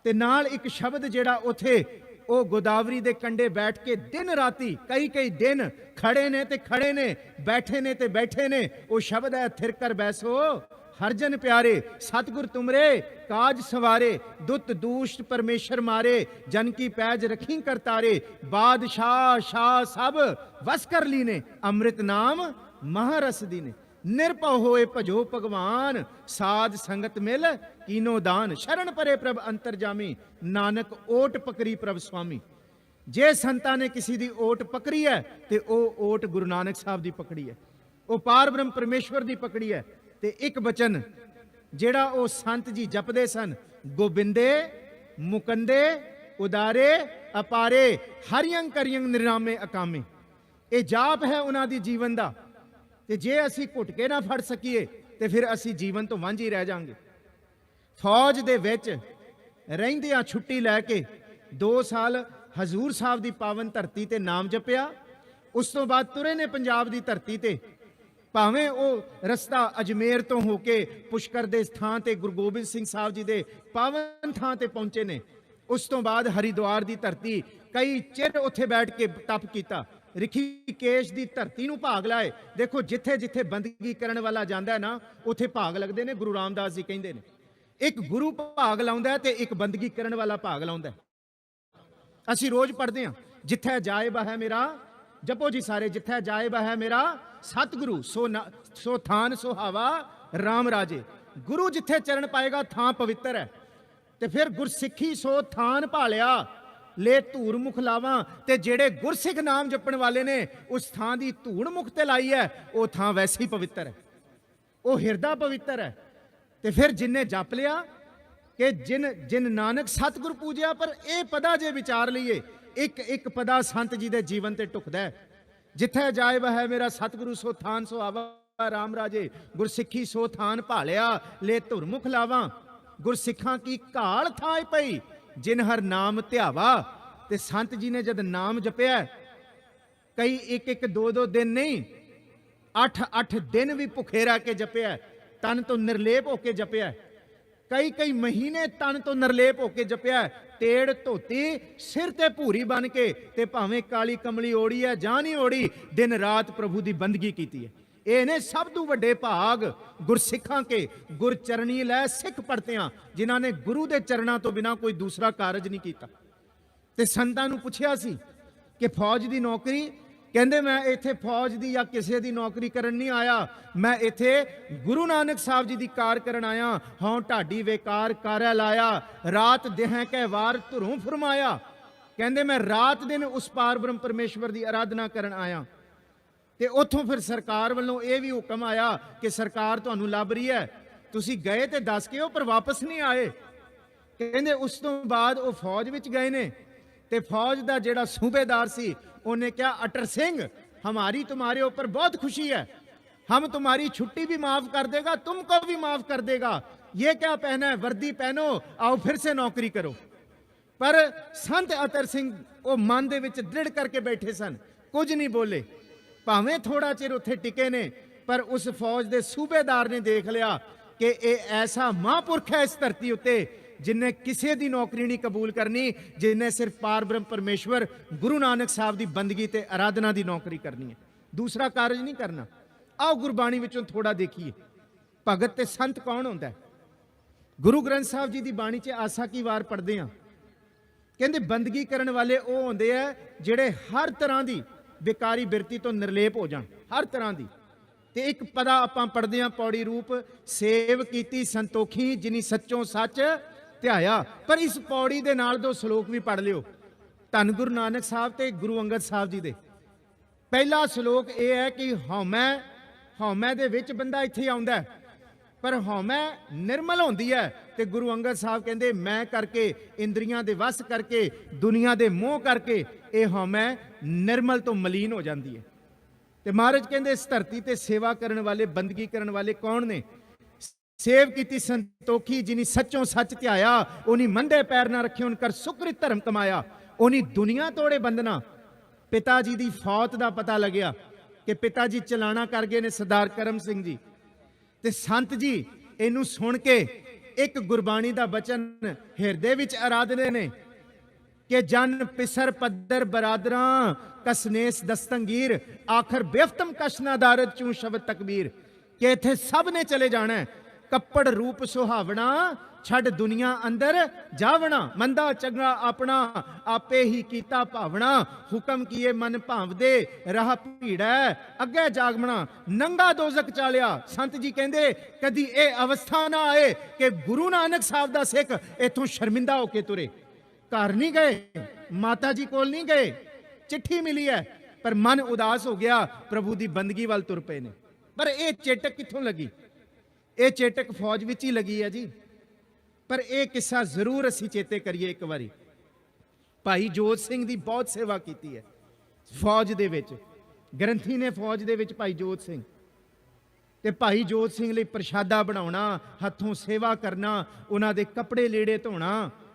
ਤੇ ਨਾਲ ਇੱਕ ਸ਼ਬਦ ਜਿਹੜਾ ਉਥੇ ਉਹ ਗੋਦਾਵਰੀ ਦੇ ਕੰਢੇ ਬੈਠ ਕੇ ਦਿਨ ਰਾਤੀ ਕਈ ਦਿਨ ਖੜੇ ਨੇ ਤੇ ਖੜੇ ਨੇ, ਬੈਠੇ ਨੇ ਤੇ ਬੈਠੇ ਨੇ। ਉਹ ਸ਼ਬਦ ਹੈ ਥਿਰ ਕਰ ਬੈਸੋ ਹਰਜਨ ਪਿਆਰੇ, ਸਤਿਗੁਰ ਤੁਮਰੇ ਕਾਜ ਸਵਾਰੇ, ਦੁੱਤ ਦੂਸ਼ਟ ਪਰਮੇਸ਼ਰ ਮਾਰੇ, ਜਨ ਕੀ ਪੈਜ ਰਖੀ ਕਰਤਾਰੇ, ਬਾਦਸ਼ਾਹ ਸ਼ਾਹ ਸਭ ਵਸ ਕਰ ਲੀਨੇ, ਅੰਮ੍ਰਿਤ ਨਾਮ ਮਹਾਰਸ ਦੀਨੇ। ਨਿਰਭਉ ਹੋਏ ਭਜੋ ਭਗਵਾਨ, ਸਾਧ ਸੰਗਤ ਮਿਲ ਕੀਨੋ ਦਾਨ, ਸ਼ਰਨ ਪਰੇ ਪ੍ਰਭ ਅੰਤਰਜਾਮੀ, ਨਾਨਕ ਓਟ ਪਕਰੀ ਪ੍ਰਭ ਸੁਆਮੀ। ਜੇ ਸੰਤਾਂ ਨੇ ਕਿਸੇ ਦੀ ਓਟ ਪਕੜੀ ਹੈ ਤੇ ਉਹ ਓਟ ਗੁਰੂ ਨਾਨਕ ਸਾਹਿਬ ਦੀ ਪਕੜੀ ਹੈ, ਉਹ ਪਾਰ ਬ੍ਰਹਮ ਪਰਮੇਸ਼ਵਰ ਦੀ ਪਕੜੀ ਹੈ। ਤੇ ਇੱਕ ਬਚਨ ਜਿਹੜਾ ਉਹ ਸੰਤ ਜੀ ਜਪਦੇ ਸਨ, ਗੋਬਿੰਦੇ ਮੁਕੰਦੇ ਉਦਾਰੇ ਅਪਾਰੇ, ਹਰਿਯੰ ਕਰਿਯੰ ਨਿਰਾਮੇ ਅਕਾਮੇ। ਇਹ ਜਾਪ ਹੈ ਉਹਨਾਂ ਦੀ ਜੀਵਨ ਦਾ। ਤੇ ਜੇ ਅਸੀਂ ਘੁੱਟ ਕੇ ਨਾ ਫੜ ਸਕੀਏ ਤੇ ਫਿਰ ਅਸੀਂ ਜੀਵਨ ਤੋਂ ਵਾਂਝੇ ਰਹਿ ਜਾਾਂਗੇ। ਫੌਜ ਦੇ ਵਿੱਚ ਰਹਿੰਦਿਆਂ ਛੁੱਟੀ ਲੈ ਕੇ 2 ਸਾਲ ਹਜ਼ੂਰ ਸਾਹਿਬ ਦੀ ਪਾਵਨ ਧਰਤੀ ਤੇ ਨਾਮ ਜਪਿਆ। ਉਸ ਤੋਂ ਬਾਅਦ ਤੁਰੇ ਨੇ ਪੰਜਾਬ ਦੀ ਧਰਤੀ ਤੇ, ਭਾਵੇਂ ਉਹ ਰਸਤਾ ਅਜਮੇਰ ਤੋਂ ਹੋ ਕੇ ਪੁਸ਼ਕਰ ਦੇ ਸਥਾਨ ਤੇ ਗੁਰੂ ਗੋਬਿੰਦ ਸਿੰਘ ਸਾਹਿਬ ਜੀ ਦੇ ਪਾਵਨ ਥਾਂ ਤੇ ਪਹੁੰਚੇ ਨੇ। ਉਸ ਤੋਂ ਬਾਅਦ ਹਰਿਦੁਆਰ ਦੀ ਧਰਤੀ ਕਈ ਚਿਰ ਉੱਥੇ ਬੈਠ ਕੇ ਤਪ ਕੀਤਾ। ਰਿਖੀਕੇਸ਼ ਦੀ ਧਰਤੀ ਨੂੰ ਭਾਗ ਲਾਏ। ਦੇਖੋ ਜਿੱਥੇ ਜਿੱਥੇ ਬੰਦਗੀ ਕਰਨ ਵਾਲਾ ਜਾਂਦਾ ਨਾ, ਉੱਥੇ ਭਾਗ ਲੱਗਦੇ ਨੇ। ਗੁਰੂ ਰਾਮਦਾਸ ਜੀ ਕਹਿੰਦੇ ਨੇ ਇੱਕ ਗੁਰੂ ਭਾਗ ਲਾਉਂਦਾ ਤੇ ਇੱਕ ਬੰਦਗੀ ਕਰਨ ਵਾਲਾ ਭਾਗ ਲਾਉਂਦਾ। ਅਸੀਂ ਰੋਜ਼ ਪੜ੍ਹਦੇ ਹਾਂ, ਜਿੱਥੇ ਜਾਏ ਬਹਿ ਮੇਰਾ, ਜਪੋ ਜੀ ਸਾਰੇ, ਜਿੱਥੇ ਜਾਏ ਬਹਿ ਮੇਰਾ ਸਤਿਗੁਰੂ, ਸੋ ਥਾਨ ਸੁਹਾਵਾ ਰਾਮ ਰਾਜੇ। ਗੁਰੂ ਜਿੱਥੇ ਚਰਨ ਪਾਏਗਾ ਥਾਂ ਪਵਿੱਤਰ ਹੈ। ਤੇ ਫਿਰ ਗੁਰਸਿੱਖੀ ਸੋ ਥਾਨ ਭਾਲਿਆ, ਲੈ ਧੂੜ ਮੁਖ ਲਾਵਾਂ। ਤੇ ਜਿਹੜੇ ਗੁਰਸਿੱਖ ਨਾਮ ਜਪਣ ਵਾਲੇ ਨੇ ਉਸ ਥਾਂ ਦੀ ਧੂੜ ਮੁਖ ਤੇ ਲਾਈ ਹੈ, ਉਹ ਥਾਂ ਵੈਸੇ ਹੀ ਪਵਿੱਤਰ ਹੈ। ਉਹ ਹਿਰਦਾ ਪਵਿੱਤਰ ਹੈ। ਤੇ ਫਿਰ ਜਿਨਨੇ ਜਪ ਲਿਆ ਕਿ ਜਿਨ ਨਾਨਕ ਸਤਿਗੁਰ ਪੂਜਿਆ, ਪਰ ਇਹ ਪਦਾ ਜੇ ਵਿਚਾਰ ਲਈਏ, ਇੱਕ ਇੱਕ ਪਦਾ ਸੰਤ ਜੀ ਦੇ ਜੀਵਨ ਤੇ ਟੁਕਦਾ ਹੈ। ਜਿੱਥੇ ਜਾਇਬ ਹੈ ਮੇਰਾ ਸਤਿਗੁਰੂ ਸੋ ਥਾਨ ਸੁਹਾਵਾ, ਰਾਮ ਰਾਜੇ ਗੁਰਸਿੱਖੀ ਸੋ ਥਾਨ ਭਾਲਿਆ, ਲੈ ਧੁਰਮੁਖ ਲਾਵਾਂ ਗੁਰਸਿੱਖਾਂ ਕੀ ਘਾਲ ਥਾਇ ਪਈ, ਜਿਨ ਹਰ ਨਾਮ ਧਿਆਵਾ। ਤੇ ਸੰਤ ਜੀ ਨੇ ਜਦ ਨਾਮ ਜਪਿਆ, ਕਈ ਇੱਕ ਇੱਕ ਦੋ ਦੋ ਦਿਨ ਨਹੀਂ, 8 ਦਿਨ ਵੀ ਭੁੱਖੇ ਰਹਿ ਕੇ ਜਪਿਆ, ਤਨ ਤੋਂ ਨਿਰਲੇਪ ਹੋ ਕੇ ਜਪਿਆ, ਕਈ ਮਹੀਨੇ ਤਨ ਤੋਂ ਨਿਰਲੇਪ ਹੋ ਕੇ ਜਪਿਆ, ਤੇੜ ਧੋਤੀ ਸਿਰ ਤੇ ਭੂਰੀ ਬਣ ਕੇ, ਤੇ ਭਾਵੇਂ ਕਾਲੀ ਕਮਲੀ ਓੜੀ ਹੈ ਜਾਂ ਨਹੀਂ ਓੜੀ, ਦਿਨ ਰਾਤ ਪ੍ਰਭੂ ਦੀ ਬੰਦਗੀ ਕੀਤੀ ਹੈ। ਇਹ ਨੇ ਸਭ ਤੋਂ ਵੱਡੇ ਭਾਗ ਗੁਰਸਿੱਖਾਂ ਕੇ, ਗੁਰਚਰਣੀ ਲੈ ਸਿੱਖ ਪੜਤਿਆਂ, ਜਿਨ੍ਹਾਂ ਨੇ ਗੁਰੂ ਦੇ ਚਰਨਾਂ ਤੋਂ ਬਿਨਾਂ ਕੋਈ ਦੂਸਰਾ ਕਾਰਜ ਨਹੀਂ ਕੀਤਾ। ਤੇ ਸੰਤਾਂ ਨੂੰ ਪੁੱਛਿਆ ਸੀ ਕਿ ਫੌਜ ਦੀ ਨੌਕਰੀ, ਕਹਿੰਦੇ ਮੈਂ ਇੱਥੇ ਫੌਜ ਦੀ ਜਾਂ ਕਿਸੇ ਦੀ ਨੌਕਰੀ ਕਰਨ ਨਹੀਂ ਆਇਆ, ਮੈਂ ਇੱਥੇ ਗੁਰੂ ਨਾਨਕ ਸਾਹਿਬ ਜੀ ਦੀ ਕਾਰ ਕਰਨ ਆਇਆ। ਹਾਂ ਢਾਡੀ ਵੇਕਾਰ ਕਾਰੈ ਲਾਇਆ, ਰਾਤ ਦੇਹਾਂ ਕੈ ਵਾਰ ਧੁਰੋਂ ਫਰਮਾਇਆ। ਕਹਿੰਦੇ ਮੈਂ ਰਾਤ ਦਿਨ ਉਸ ਪਾਰ ਬ੍ਰਹਮ ਪਰਮੇਸ਼ਵਰ ਦੀ ਆਰਾਧਨਾ ਕਰਨ ਆਇਆ। ਤੇ ਉੱਥੋਂ ਫਿਰ ਸਰਕਾਰ ਵੱਲੋਂ ਇਹ ਵੀ ਹੁਕਮ ਆਇਆ ਕਿ ਸਰਕਾਰ ਤੁਹਾਨੂੰ ਲੱਭ ਰਹੀ ਹੈ, ਤੁਸੀਂ ਗਏ ਤੇ ਦੱਸ ਕੇ ਉਹ, ਪਰ ਵਾਪਸ ਨਹੀਂ ਆਏ। ਕਹਿੰਦੇ ਉਸ ਤੋਂ ਬਾਅਦ ਉਹ ਫੌਜ ਵਿੱਚ ਗਏ ਨੇ, ਤੇ ਫੌਜ ਦਾ ਜਿਹੜਾ ਸੂਬੇਦਾਰ ਸੀ ਉਹਨੇ ਕਿਹਾ, ਅਟਰ ਸਿੰਘ हमारी तुम्हारे ऊपर बहुत खुशी है, हम तुम्हारी छुट्टी भी माफ कर देगा, तुमको भी माफ कर देगा, ये क्या पहना है, वर्दी पहनो, आओ फिर से नौकरी करो। पर संत अतर सिंह वो मन दे विच दृढ़ करके बैठे सन, कुछ नहीं बोले। भावें थोड़ा चिर उत्थे टिके ने, पर उस फौज के सूबेदार ने देख लिया कि ये ऐसा महापुरख है इस धरती उत्ते जिन्हें किसी की नौकरी नहीं कबूल करनी, जिन्हें सिर्फ पार ब्रह्म परमेश्वर गुरु नानक साहब की बंदगी ते आराधना की नौकरी करनी है, दूसरा कारज नहीं करना। आओ गुरबाणी विचों थोड़ा देखिए, भगत ते संत कौन होंदा है। गुरु ग्रंथ साहब जी की बाणी च आसा की वार पढ़ते हैं, कहते बंदगी करने वाले वो होंदे है जिहड़े हर तरह की बेकारी बिरती तो निर्लेप हो जान, हर तरह की। ते एक पदा आपां पढ़दे हां, पौड़ी रूप सेव कीती संतोखी जिनी सच्चों सच ਧਿਆਇਆ। पर इस पौड़ी दे नाल दो श्लोक भी पढ़ लियो, धन गुरु नानक साहब ते गुरु अंगद साहब जी दे। पहला श्लोक यह है कि हौमै दे विच बंदा इत्थे आउंदा है, पर हौमै निर्मल होंदी है। ते गुरु अंगद साहब कहंदे मैं करके, इंद्रियां दे वस करके, दुनिया दे मोह करके ये हौमै निर्मल तो मलीन हो जाती है। ते महाराज कहंदे इस धरती ते सेवा करने वाले, बंदगी करने वाले कौन ने, सेव कीती संतोखी जिनी सच्चों सच ध्याया, उन्हीं मंदे पैर ना रखे उनकर सुकृत धर्म कमाया, उन्हीं दुनिया तोड़े बंधना। पिता जी की फौत का पता लग्या कि पिता जी चलाना कर गए ने सरदार करम सिंह जी। ते संत जी इनू सुन के एक गुरबाणी का बचन हिरदे विच आराधने ने कि जन पिसर पद्दर बरादरा कसनेस दस्तंगीर, आखिर बेफ्तम कशना दारद चूं शब्द तकबीर। कि इत्थे सब ने चले जाना है, कपड़ रूप सुहावना छड़ दुनिया अंदर जावना, मंदा चंगा अपना आपे ही कीता भावना, हुक्म किए मन भावदे राह भीड़ा अगे जागमना, नंगा दोजक चालिया। संत जी कहंदे कदी ये अवस्था ना आए कि गुरु नानक साहब दा सिख इथों शर्मिंदा होके तुरे। घर नहीं गए, माता जी कोल नहीं गए, चिट्ठी मिली है पर मन उदास हो गया, प्रभु की बंदगी वाल तुर पे ने। पर यह चेटक कित्थों लगी, ये चेटक फौज विच ही लगी है जी। पर यह किस्सा जरूर असी चेते करिए एक बारी। भाई जोत सिंह की बहुत सेवा की है फौज दे विच, ग्रंथी ने फौज दे विच भाई जोत सिंह। ते भाई जोत सिंह लई प्रशादा बनाउणा, हथों सेवा करना, उन्हां दे कपड़े लीड़े धोना,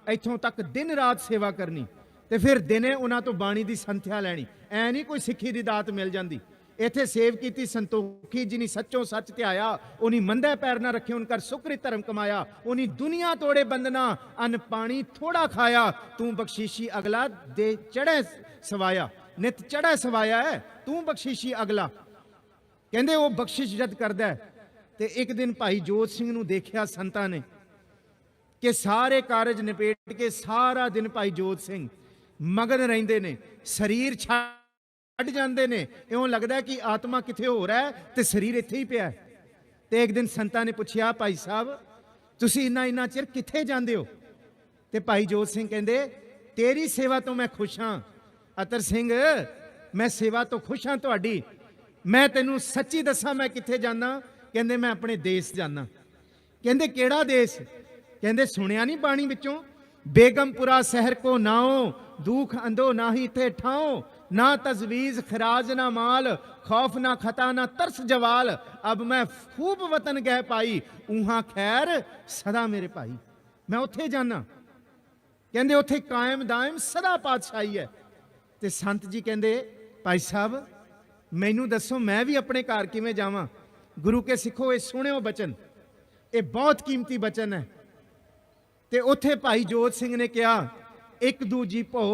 इत्थों तक दिन रात सेवा करनी। ते फिर दिने उन्हां तो बाणी दी संथ्या लैनी। ऐ नहीं कोई सिੱਖੀ दी दात मिल जाती। इत्थे सेव कीती संतोखी जिनी सच्चों सच ध्याया, उन्हीं मंदे पैर ना रखे उनकर सुकृत धर्म कमाया, उन्हीं दुनिया तोड़े बंदना, अन्न पानी थोड़ा खाया, तू बख्शीशी अगला दे चढ़े सवाया। नित चढ़े सवाया है, तू बख्शीशी अगला। कहंदे वो बख्शिश जद करदा है। ते एक दिन भाई जोत सिंह नूं देखिया संतां ने कि सारे कारज निपेट के सारा दिन भाई जोत सिंह मगन रहिंदे ने, शरीर छड्ड जांदे ने, इउं लगदा है कि आत्मा किथे हो रहा है ते शरीर इत्थे ही पिया है। ते एक दिन संतां ने पुछया भाई साहब तुसीं इन्ना चिर किथे जांदे हो? ते भाई जोत सिंह कहंदे तेरी सेवा तो मैं खुश हाँ अतर सिंह, मैं सेवा तो खुश हाँ तुहाडी। मैं तैनूं सच्ची दसां मैं किथे जाना, ਕਹਿੰਦੇ ਮੈਂ ਆਪਣੇ ਦੇਸ਼ ਜਾਣਾ। ਕਹਿੰਦੇ ਕਿਹੜਾ ਦੇਸ਼? ਕਹਿੰਦੇ ਸੁਣਿਆ ਨਹੀਂ ਬਾਣੀ ਵਿੱਚੋਂ, बेगमपुरा शहर को नाओ, दुख अंधो ना ही थे ठाओ, ना तजवीज खराज ना माल, खौफ ना खता ना तरस जवाल, अब मैं खूब वतन गह पाई, उहाँ खैर सदा मेरे भाई। मैं उत्थे जाना। कहते उत्थे कायम दायम सदा पातशाही है। ते संत जी कहते भाई साहब मैनू दसो मैं भी अपने घर किवें जावां। गुरु के सिखो ये सुनियो बचन, ये बहुत कीमती बचन है। ते उत्थे भाई जोत सिंह ने कहा एक दूजी भो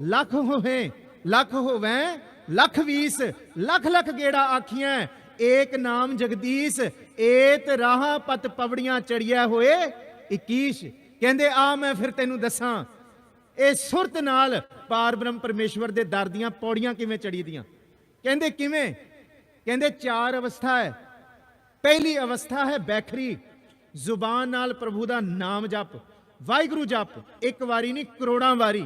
लख होवे, लख होवैं लख वीस, लख लख गेड़ा आखियां, एक नाम जगदीश, एत राह पत पवड़ियां चढ़िया होए 21। कहंदे आ मैं फिर तेनू दसां ਇਹ ਸੁਰਤ ਨਾਲ ਪਾਰ ਬ੍ਰਹਮ ਪਰਮੇਸ਼ਵਰ ਦੇ ਦਰ ਦੀਆਂ ਪੌੜੀਆਂ ਕਿਵੇਂ ਚੜੀ ਦੀਆਂ। ਕਹਿੰਦੇ ਕਿਵੇਂ? ਕਹਿੰਦੇ 4 ਅਵਸਥਾ ਹੈ। ਪਹਿਲੀ ਅਵਸਥਾ ਹੈ ਬੈਖਰੀ, ਜ਼ੁਬਾਨ ਨਾਲ ਪ੍ਰਭੂ ਦਾ ਨਾਮ ਜਪ, ਵਾਹਿਗੁਰੂ ਜਪ, ਇੱਕ ਵਾਰੀ ਨਹੀਂ ਕਰੋੜਾਂ ਵਾਰੀ।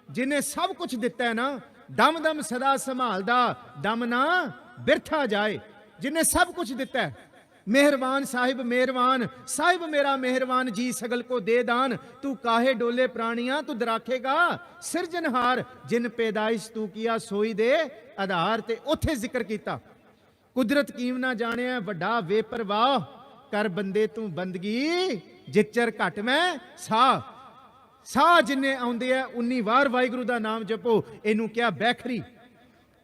ਜਿਹਨੇ ਸਭ ਕੁਝ ਦਿੱਤਾ ਹੈ ਨਾ, ਦਮ ਦਮ ਸਦਾ ਸੰਭਾਲਦਾ, ਦਮ ਨਾ ਬਿਰਥਾ ਜਾਏ। ਜਿਹਨੇ ਸਭ ਕੁਝ ਦਿੱਤਾ ਹੈ, मेहरबान साहिब मेहरबान, साहिब मेरा मेहरबान जी सगल को दे दान, तू काहे डोले प्राणियां तू दराखेगा सिरजनहार, जिन पैदाइश तू किया सोई दे आधार। ते उथे जिक्र किया कुदरत कीम ना जाने वड्डा वे परवाह, कर बंदे तू बंदगी जिचर घट मैं साह जिन्ने आउंदे है 19 वार वाहिगुरू दा नाम जपो। इनू क्या बैखरी।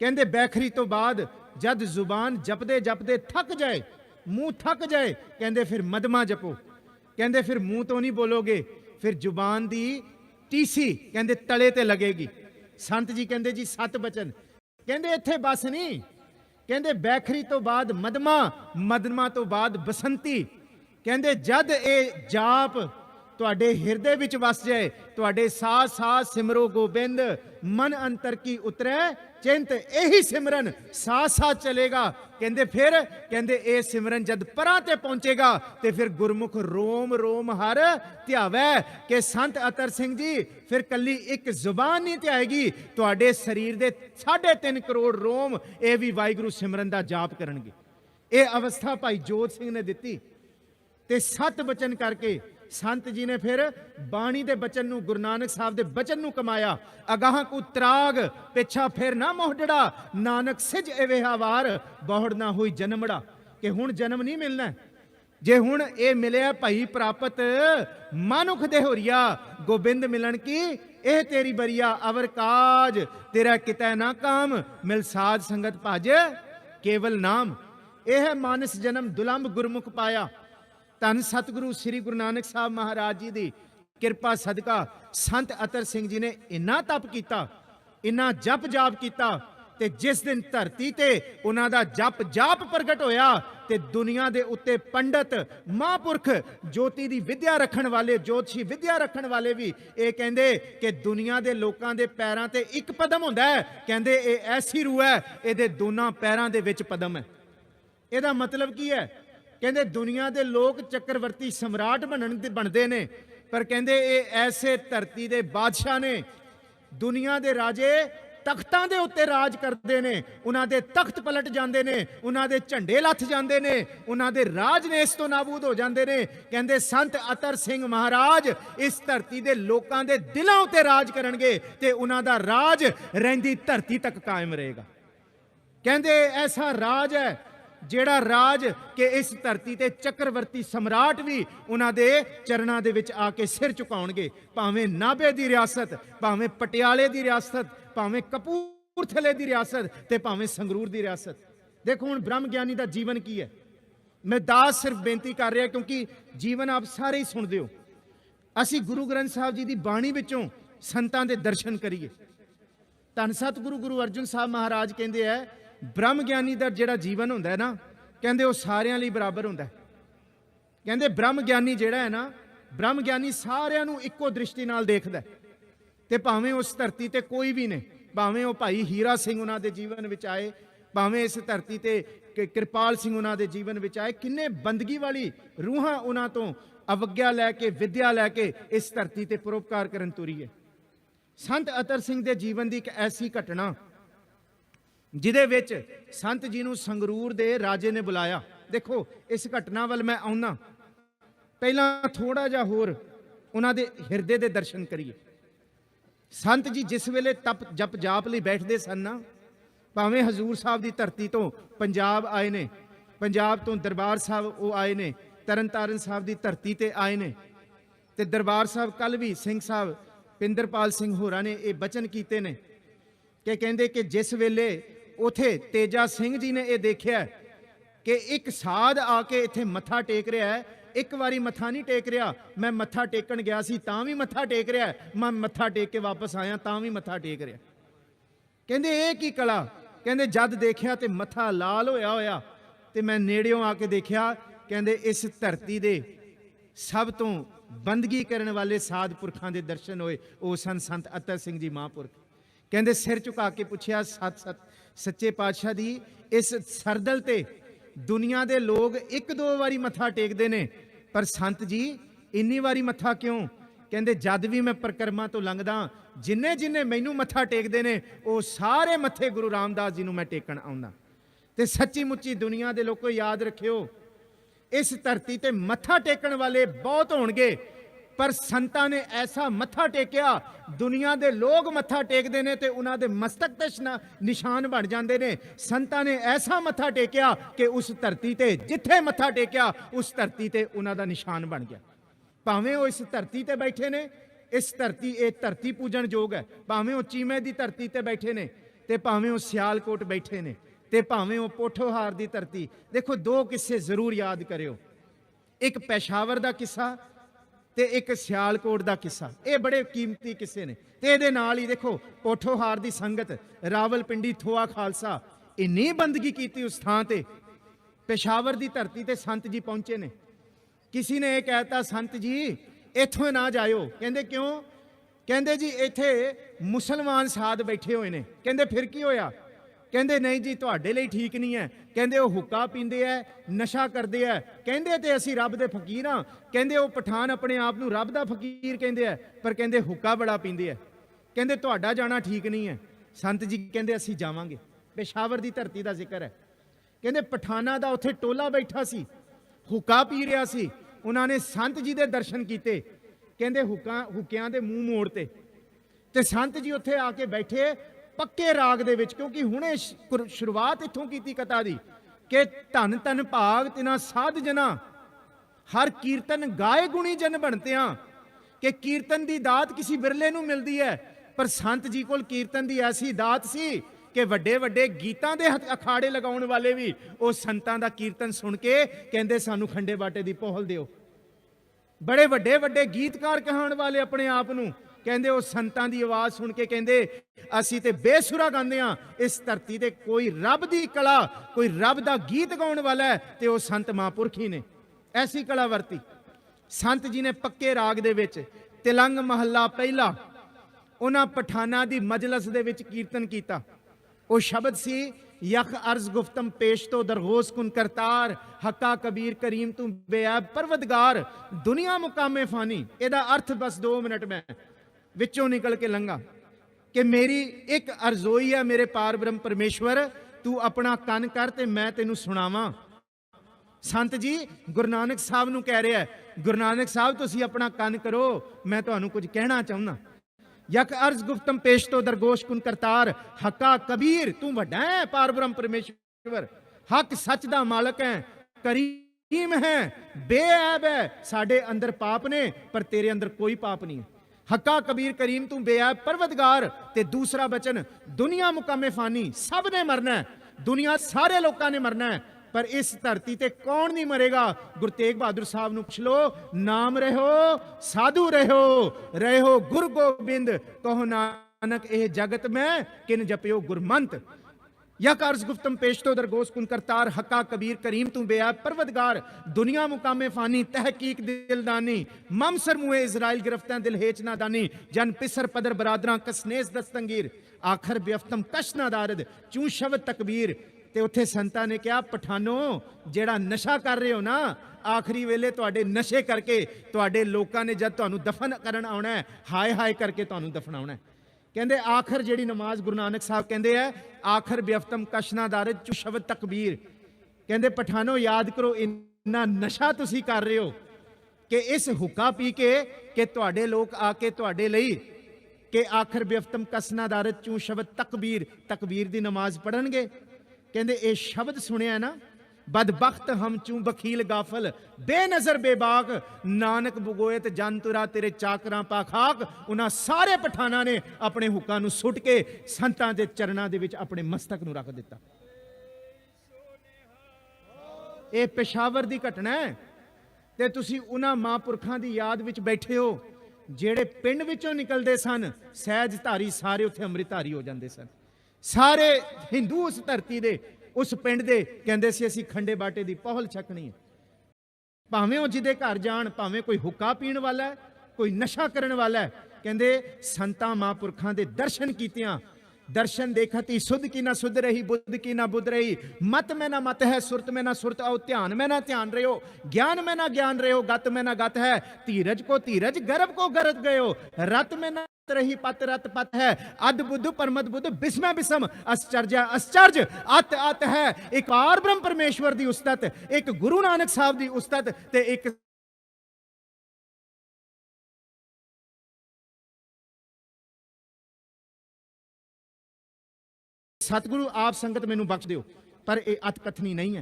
कहंदे बैखरी तो बाद जद जुबान जपदे जपदे थक जाए, मुंह थक जाए, कहते फिर मदमा जपो। कहते फिर मुंह तो नहीं बोलोगे, फिर जुबान दी टीसी कहते तले ते लगेगी। संत जी कहते जी 7 बचन। कहते इत्थे बस नहीं, कहते बैखरी तो बाद मदमा, मदमा तो बाद बसंती। कहते जद ए जाप तुहाडे हिरदे विच वस जाए, तुहाडे साह साह सिमरो गोबिंद, मन अंतर की उतरे चिंत, यही सिमरन साथ साथ चलेगा। कहते फिर कहते ए सिमरन जद परां ते पहुंचेगा ते फिर गुरमुख रोम रोम हर ध्यावै। के संत अतर सिंह जी फिर कली एक जुबान नहीं ध्याएगी, तुहाडे शरीर दे 3.5 करोड़ रोम ये भी वाहिगुरू सिमरन दा जाप करनगे। ये अवस्था भाई जोत सिंह ने दिती ते 7 बचन करके संत जी ने फिर बाणी दे बचन नू, गुरु नानक साहब दे बचन नू कमाया। अगाह को त्राग पिछा फिर ना मोहडड़ा, नानक सिज एवेहा वार, बहुड़ ना हुई जन्मड़ा। कि हुण जन्म नहीं मिलना, जे हुण ये मिलिया भाई प्राप्त मानुख दे होरिया, गोबिंद मिलन की ਇਹ तेरी बरिया, अवर काज तेरा कितै ना काम, मिल साध संगत भज केवल नाम। यह मानस जन्म दुलंभ गुरमुख पाया। धन सतगुरु श्री गुरु नानक साहब महाराज जी की किरपा सदका संत अतर सिंह जी ने इन्ना तप किया, इन्ना जप जाप किया, ते जिस दिन धरती ते उन्हां दा जप जाप प्रगट होया ते दुनिया दे उत्ते पंडित महापुरख ज्योति दी विद्या रखण वाले, ज्योतिषी विद्या रखण वाले भी ये कहंदे कि दुनिया दे लोकां दे पैरां ते एक पदम हुंदा है। कहंदे ये ऐसी रूह है, इहदे दोनां पैरां दे विच पदम है। इहदा मतलब की है? कहंदे दुनिया दे लोग चक्रवर्ती सम्राट बनदे ने, पर कहंदे ये ऐसे धरती दे बादशाह ने, दुनिया दे राजे तख्तां दे उत्ते राज करते ने, उन्हां दे तख्त पलट जाते ने, उन्हां दे झंडे लथ जाते ने, उन्हां दे राज ने इस तो नाबूद हो जाते ने। कहंदे संत अतर सिंह महाराज इस धरती दे लोकां दे दिलां उत्ते राज करनगे ते उन्हां दा राज रहिंदी धरती तक कायम रहेगा। कहंदे ऐसा राज है जेड़ा राज के इस धरती ते चक्रवर्ती सम्राट भी उन्हां दे चरणां दे विच आके सिर झुकाउणगे। भावें नाभे दी रियासत, भावें पटियाले दी रियासत, भावें कपूरथले दी रियासत ते भावें संगरूर दी रियासत। देखो हुण ब्रह्म ज्ञानी दा जीवन की है। मैं दास सिर्फ बेनती कर रहा क्योंकि जीवन आप सारे ही सुनते हो। असी गुरु ग्रंथ साहब जी की बाणी विचों संतां दे दर्शन करिए। धन सतगुरु गुरु अर्जुन साहब महाराज कहते हैं ब्रह्म ज्ञानी दा जिहड़ा जीवन हुंदा है ना, कहंदे वो सारियां लई बराबर हुंदा है। कहंदे ब्रह्म ज्ञानी जिहड़ा है ना, ब्रह्म ज्ञानी सारियां नूं इक्को दृष्टि नाल देखदा है। ते भावें उस धरती ते कोई भी ने, भावें वो भाई हीरा सिंह उन्हां दे जीवन विच आए, भावें इस धरती ते कृपाल सिंह उन्हां दे जीवन विच आए, किन्ने बंदगी वाली रूहां उन्हां तो अवग्या लैके विद्या लैके इस धरती ते परोपकार करन तुरी है। संत अतर सिंह दे जीवन दी एक ऐसी घटना जिहदे विच संत जी नूं संगरूर दे राजे ने बुलाया। देखो इस घटना वाल मैं आउना, पहला थोड़ा जा होर उन्हां दे हिरदे दे दर्शन करिए। संत जी जिस वेले तप जप जाप लई बैठदे सन ना, भावें हजूर साहब की धरती तो पंजाब आए ने, पंजाब तो दरबार साहब वो आए ने, तरन तारण साहब की धरती ते आए ने, ते दरबार साहब कल भी सिंह साहब पिंदरपाल सिंह होरां ने ये बचन कीते ने कि कहंदे कि जिस वेले उथे तेजा सिंह जी ने यह देखिया कि एक साध आके इत्थे मत्था टेक रहा है, एक बारी मत्था नहीं टेक रहा, मैं मत्था टेकन गया सी तां भी मत्था टेक रहा, मैं मत्था टेक के वापस आया तां भी मत्था टेक रहा। कहंदे ये की कला, कहंदे जद देखिया ते मत्था लाल होया होया ते मैं नेड़ियों आके देखिया, कहंदे इस धरती दे सब तो बंदगी करने वाले साध पुरखां दे दर्शन होए, वो सन संत अतर सिंह जी महापुरख। कहंदे सिर झुका के पुछया सत सत सच्चे पातशाह दी, इस सरदल ते दुनिया दे लोग एक दो बारी मत्था टेकदे ने, पर संत जी इन्नी बारी मत्था क्यों? कहंदे जद भी मैं परिक्रमा तो लंघदा, जिन्ने जिन्ने मैनू मत्था टेकदे ने वो सारे मत्थे गुरु रामदास जी नूं मैं टेकण आउंदा। ते सच्ची मुच्ची दुनिया दे लोगों याद रखियो, इस धरती ते मत्था टेकण वाले बहुत होणगे, पर संतां ने ऐसा मत्था टेकिया, दुनिया दे लोग मत्था टेकदे ने ते उन्हां दे मस्तक ते निशान बन जांदे ने। संतां ने ऐसा मत्था टेकिया कि उस धरती ते जिथे मत्था टेकिया उस धरती ते उन्हां दा निशान बन गया। भावें वो इस धरती ते बैठे ने, इस धरती ये धरती पूजन योग है, भावें वो चीमे की धरती ते बैठे ने, ते भावें वो सियालकोट बैठे ने, ते भावें वो पोठोहार की धरती। देखो दो किस्से जरूर याद करियो, एक पेशावर का किस्सा ते एक सियालकोट का किस्सा, ये बड़े कीमती किस्से ने। ते इहदे नाल ही देखो पोठोहार की संगत रावलपिंडी थोआ खालसा इन्नी बंदगी की उस थां ते, पेशावर की धरती ते संत जी पहुंचे ने। किसी ने यह कहता संत जी इथों ना जाओ, कहंदे क्यों? कहंदे जी इत्थे मुसलमान साध बैठे हुए ने। कहंदे फिर की होया? कहंदे नहीं जी तुहाडे लई ठीक नहीं है, कहंदे वो हुक्का पींदे है, नशा करते है, कहंदे ते असीं रब दे फकीर हाँ, कहंदे वो पठान अपने आप नूं रब दा फकीर कहंदे है, पर कहंदे हुक्का बड़ा पींदे है, कहंदे तुहाडा जाना ठीक नहीं है। संत जी कहंदे असीं जावांगे। पेशावर दी धरती दा जिक्र है, कहंदे पठाना दा उत्थे टोला बैठा सी, हुक्का पी रहा सी, उन्होंने संत जी दे दर्शन किए, कहंदे हुक्कियां दे मूँह मोड़ते, ते संत जी उत्थे आके बैठे पक्के राग दे विच, क्योंकि हुणे शुरुआत इत्थों की कथा दी कि धन धन भाग तिना साध जना, हर कीर्तन गाए गुणी जन बनते हैं, कि कीर्तन की दात किसी बिरले नूं मिलती है, पर संत जी कोल कीर्तन की ऐसी दात सी कि वड्डे वड्डे गीतां दे अखाड़े लगाउण वाले भी वो संतां दा कीर्तन सुन के कहंदे सानू खंडे बाटे दी पौहल दिओ। बड़े वड्डे वड्डे गीतकार कहाण वाले अपने आप नूं कहंदे वो संतां दी आवाज़ सुन के कहंदे असीं ते बेसुरा गांदे हां, इस धरती ते कोई रब दी कला, कोई रब दा गीत गाउण वाला है ते वो संत महापुरख ही ने। ऐसी कला वरती संत जी ने पक्के राग दे विच तिलंग महला पहला उन्हां पठाना दी मजलस दे विच कीर्तन कीता। वो शब्द सी यख अर्ज गुफ्तम पेश तो दरगोश कुन करतार, हक्का कबीर करीम तू बेऐब परवदगार, दुनिया मुकामे फानी। एदा अर्थ बस 2 मिनट में विचों निकल के लंघा कि मेरी एक अर्जोई है मेरे पार ब्रह्म परमेश्वर, तू अपना कन कर ते मैं तेनू सुनावां। संत जी गुरु नानक साहब नू कह रहे हैं, गुरु नानक साहब तुसीं अपना कन करो, मैं तुहानू कुछ कहना चाहुंदा। यक अर्ज गुफ्तम पेश तो दरगोश कुन करतार, हक्का कबीर तू वड्डा है पार ब्रह्म परमेश्वर, हक सच दा मालक है, करीम है, बेऐब है, साडे अंदर पाप ने पर तेरे अंदर कोई पाप नहीं है। हक्का कबीर करीम तू बेऐब परवदगार। ते दूसरा बचन दुनिया मुकामे फानी, सब ने मरना है, दुनिया सारे लोगों ने मरना है, पर इस धरती ते कौन नहीं मरेगा? गुरु तेग बहादुर साहब नू पुछ लो, नाम रहो साधु रहो, रहो गुरु गोबिंद, कहो नानक एह जगत में किन जपियो गुरमंत। यक अर्ज गुफ्तम पेश तो दरगोश कुन करतार, हक्का कबीर करीम तू बेऐब परवदगार, दुनिया मुकामे फानी तहकीक दिलदानी, मम सरमुए इजराइल गिरफ्तां दिल हेच नादानी, जन पिसर पदर बरादरां कसनेस दस्तंगीर, आखर बेअफ्तम कश ना दारद चूं शब्द तकबीर। ते उत्थे संतां ने कहा पठानो जेड़ा नशा कर रहे हो ना, आखिरी वेले तुहाडे नशे करके तुहाडे लोकां ने जद तुहानू दफन करन आउणा है, हाय हाय करके तुहानू दफनाउणा है। कहंदे आखिर जेड़ी नमाज गुरु नानक साहब कहंदे है, आखिर बेअफ्तम कशना दारद चू शब्द तकबीर, ਕਹਿੰਦੇ ਪਠਾਨੋ ਯਾਦ ਕਰੋ ਇੰਨਾ ਨਸ਼ਾ ਤੁਸੀਂ ਕਰ ਰਹੇ ਹੋ ਕਿ ਇਸ ਹੁੱਕਾ ਪੀ ਕੇ ਕਿ ਤੁਹਾਡੇ ਲੋਕ ਆ ਕੇ ਤੁਹਾਡੇ ਲਈ ਕਿ ਆਖਰ ਬਿਫਤਮ ਕਸਨਾਦਾਰਤ ਚੂ ਸ਼ਬਦ ਤਕਬੀਰ ਦੀ ਨਮਾਜ਼ ਪੜਨਗੇ। ਕਹਿੰਦੇ ਇਹ ਸ਼ਬਦ ਸੁਣਿਆ ਨਾ, ਬਦਬਖਤ ਹਮ ਚੂ ਬਖੀਲ ਗਾਫਲ ਬੇਨਜ਼ਰ ਬੇਬਾਕ ਨਾਨਕ ਬਗੋਇਤ ਜਨ ਤੁਰਾ ਤੇਰੇ ਚਾਕਰਾਂ ਪਾ ਖਾਕ। ਉਹਨਾਂ ਸਾਰੇ ਪਠਾਨਾਂ ਨੇ ਆਪਣੇ ਹੁੱਕਾਂ ਨੂੰ ਸੁੱਟ ਕੇ ਸੰਤਾਂ ਦੇ ਚਰਨਾਂ ਦੇ ਵਿੱਚ ਆਪਣੇ ਮਸਤਕ ਨੂੰ ਰੱਖ ਦਿੱਤਾ। ਇਹ ਪੇਸ਼ਾਵਰ ਦੀ ਘਟਨਾ ਹੈ ਤੇ ਤੁਸੀਂ ਉਹਨਾਂ ਮਹਾਂਪੁਰਖਾਂ ਦੀ ਯਾਦ ਵਿੱਚ ਬੈਠੇ ਹੋ ਜਿਹੜੇ ਪਿੰਡ ਵਿੱਚੋਂ ਨਿਕਲਦੇ ਸਨ, ਸਹਿਜ ਧਾਰੀ ਸਾਰੇ ਉੱਥੇ ਅੰਮ੍ਰਿਤਧਾਰੀ ਹੋ ਜਾਂਦੇ ਸਨ। ਸਾਰੇ ਹਿੰਦੂ ਉਸ ਧਰਤੀ ਦੇ ਉਸ ਪਿੰਡ ਦੇ ਕਹਿੰਦੇ ਸੀ ਅਸੀਂ ਖੰਡੇ ਬਾਟੇ ਦੀ ਪਹੁਲ ਛਕਣੀ ਹੈ। ਭਾਵੇਂ ਉਹ ਜਿਹਦੇ ਘਰ ਜਾਣ, ਭਾਵੇਂ ਕੋਈ ਹੁੱਕਾ ਪੀਣ ਵਾਲਾ ਹੈ, ਕੋਈ ਨਸ਼ਾ ਕਰਨ ਵਾਲਾ ਹੈ, ਕਹਿੰਦੇ ਸੰਤਾਂ ਮਹਾਂਪੁਰਖਾਂ ਦੇ ਦਰਸ਼ਨ ਕੀਤਿਆਂ दर्शन देखती सुध की ना सुध रही, बुद्ध की ना बुद्ध रही, मत में ना मत है, सुरत में ना सुरत, और ध्यान में ना ध्यान रहे हो, ज्ञान में ना ज्ञान रहे हो, गत में ना गत है, धीरज को धीरज, गर्भ को गर्भ गए हो, रत में ना रही पत रत पत है, अद बुद्ध परमत बुद्ध, बिस्म बिस्म, आश्चर्य आश्चर्य, अत अत है। एक और ब्रह्म परमेश्वर दी उस्तत, एक गुरु नानक साहब दी उस्तत, ते एक सतगुरु आप संगत मैनू बख्श दिओ, पर यह अत कथनी नहीं है।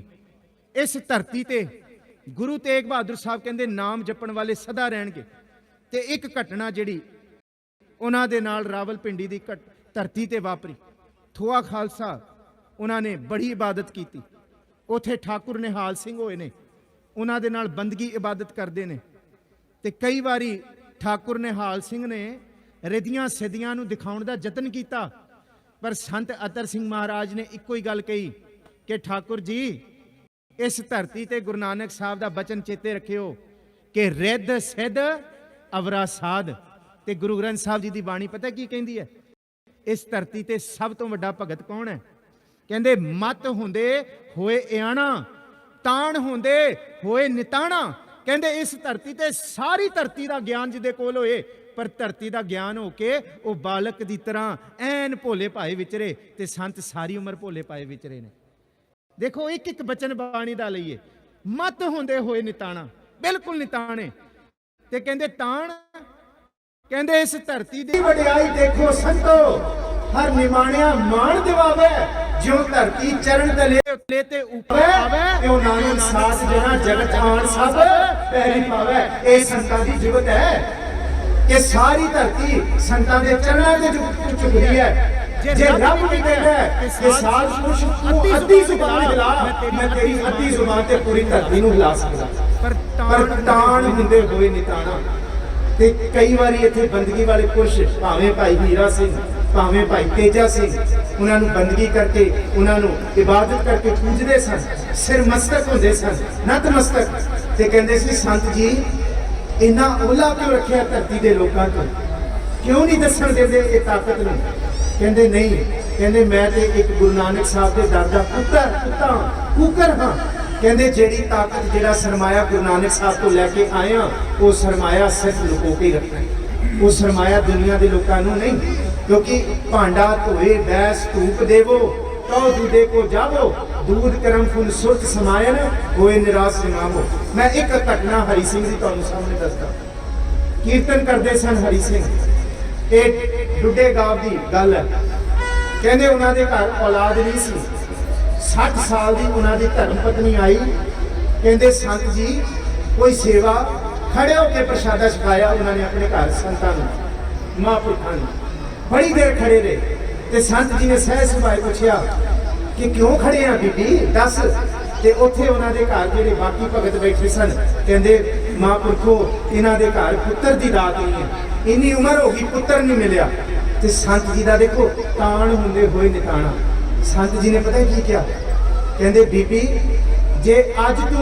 इस धरती ते गुरु तेग बहादुर साहब कहते नाम जपण वाले सदा रहणगे। ते एक घटना जिहड़ी उन्हां दे नाल रावलपिंडी दी धरती ते वापरी, थोआ खालसा उन्हां ने बड़ी इबादत की, उत्थे ठाकुर निहाल सिंह होए ने, उन्हां दे नाल बंदगी इबादत करते हैं। ते कई बारी ठाकुर निहाल सिंह ने रिधियां सिद्धियां नूं दिखाउण दा यतन किया, पर संत अतर सिंह महाराज ने इको ही गल कही कि ठाकुर जी इस धरती ते गुरु नानक साहब दा बचन चेते रखियो कि रिध सिद्ध अवरा साध। ते गुरु ग्रंथ साहब जी दी बाणी पता की कहती है, इस धरती ते सब तो वड्डा भगत कौन है? कहंदे मत हुंदे होए इयाणा, ताण हुंदे होए निताणा। कहंदे इस धरती ते सारी धरती दा ज्ञान जिहदे कोल होए, पर धरती का ज्ञान होके वो बालक की तरह ऐन भोले पाए विचरे, ते संत सारी उम्र भोले पाए विचरे ने। देखो एक एक बचन बाणी दा लईए, मत होंदे होए निताणा, बिल्कुल निताणे। ते कहंदे ताण, कहंदे इस धरती दी वडियाई देखो संतो, हर निमाणिया मान दिवावे, जो धरती चरण तले उतले ते ऊपर आवे, यो नानक साथ जना जगत आन सब पैरी पावे। ए संतां दी जुगत है कि सारी धरती संतां दे चरणां ते झुकदी है। जे रब भी कहता है कि साल पुरुष तू अद्धी जुबान हिला, मैं तेरी अद्धी जुबान ते पूरी धरती नूं हिला सकदा, पर ताण हुंदे होए निताणा। ते कई बारी इत्थे बंदगी वाले पुरुष, भावें भाई हीरा सिंह, भावें भाई तेजा सिंह, उन्हां नूं बंदगी करके, उन्हां नूं इबादत करके पूजदे सन, सिर मस्तक हुंदे सन, नतमस्तक। ते कहंदे सी संत जी इन्ना ओला क्यों रखिया धरती के लोगों को, क्यों नहीं दसन देते ये ताकत नूं? कहंदे नहीं, कहंदे मैं ते एक गुरु नानक साहब के दर दा कुत्ता कुकर हाँ। कहंदे जेड़ी ताकत जेड़ा सरमाया गुरु नानक साहब तो लैके आया, वो सरमाया सिर्फ लुको के रखना, वो सरमाया दुनिया के लोगों नूं नहीं। क्योंकि भांडा धोए बैस धूप देवो, तो दूधे को जावो, दूध करम फुल सुरत समायन होए निराश समावो। मैं एक घटना हरि सिंह की तुहानूं सामने दसदा। कीर्तन करते सन हरि सिंह, एक डुड्डे गांव की गल है। कहंदे उन्हां दे घर औलाद नहीं सी, 60 साल की उन्हां दी धर्म पत्नी आई। कहंदे संत जी कोई सेवा, खड़े होकर प्रसादा छकाया उन्होंने अपने घर संतां नूं, महापुरखां नूं। बड़ी देर खड़े रहे ते संत जी ने सहज सुभाए पूछया कि क्यों खड़े हैं बीबी दस। ते उत्थे उन्हां दे घर जिहड़े बाकी भगत बैठे सन, कहंदे महापुरखो इन्हां दे घर पुत्तर दी दात नहीं है, इन्नी उम्र हो गई पुत्तर नहीं मिलिया। ते संत जी दा देखो ताण हुंदे होए निताणा। संत जी ने पता की क्या कहंदे, बीबी जे अज तू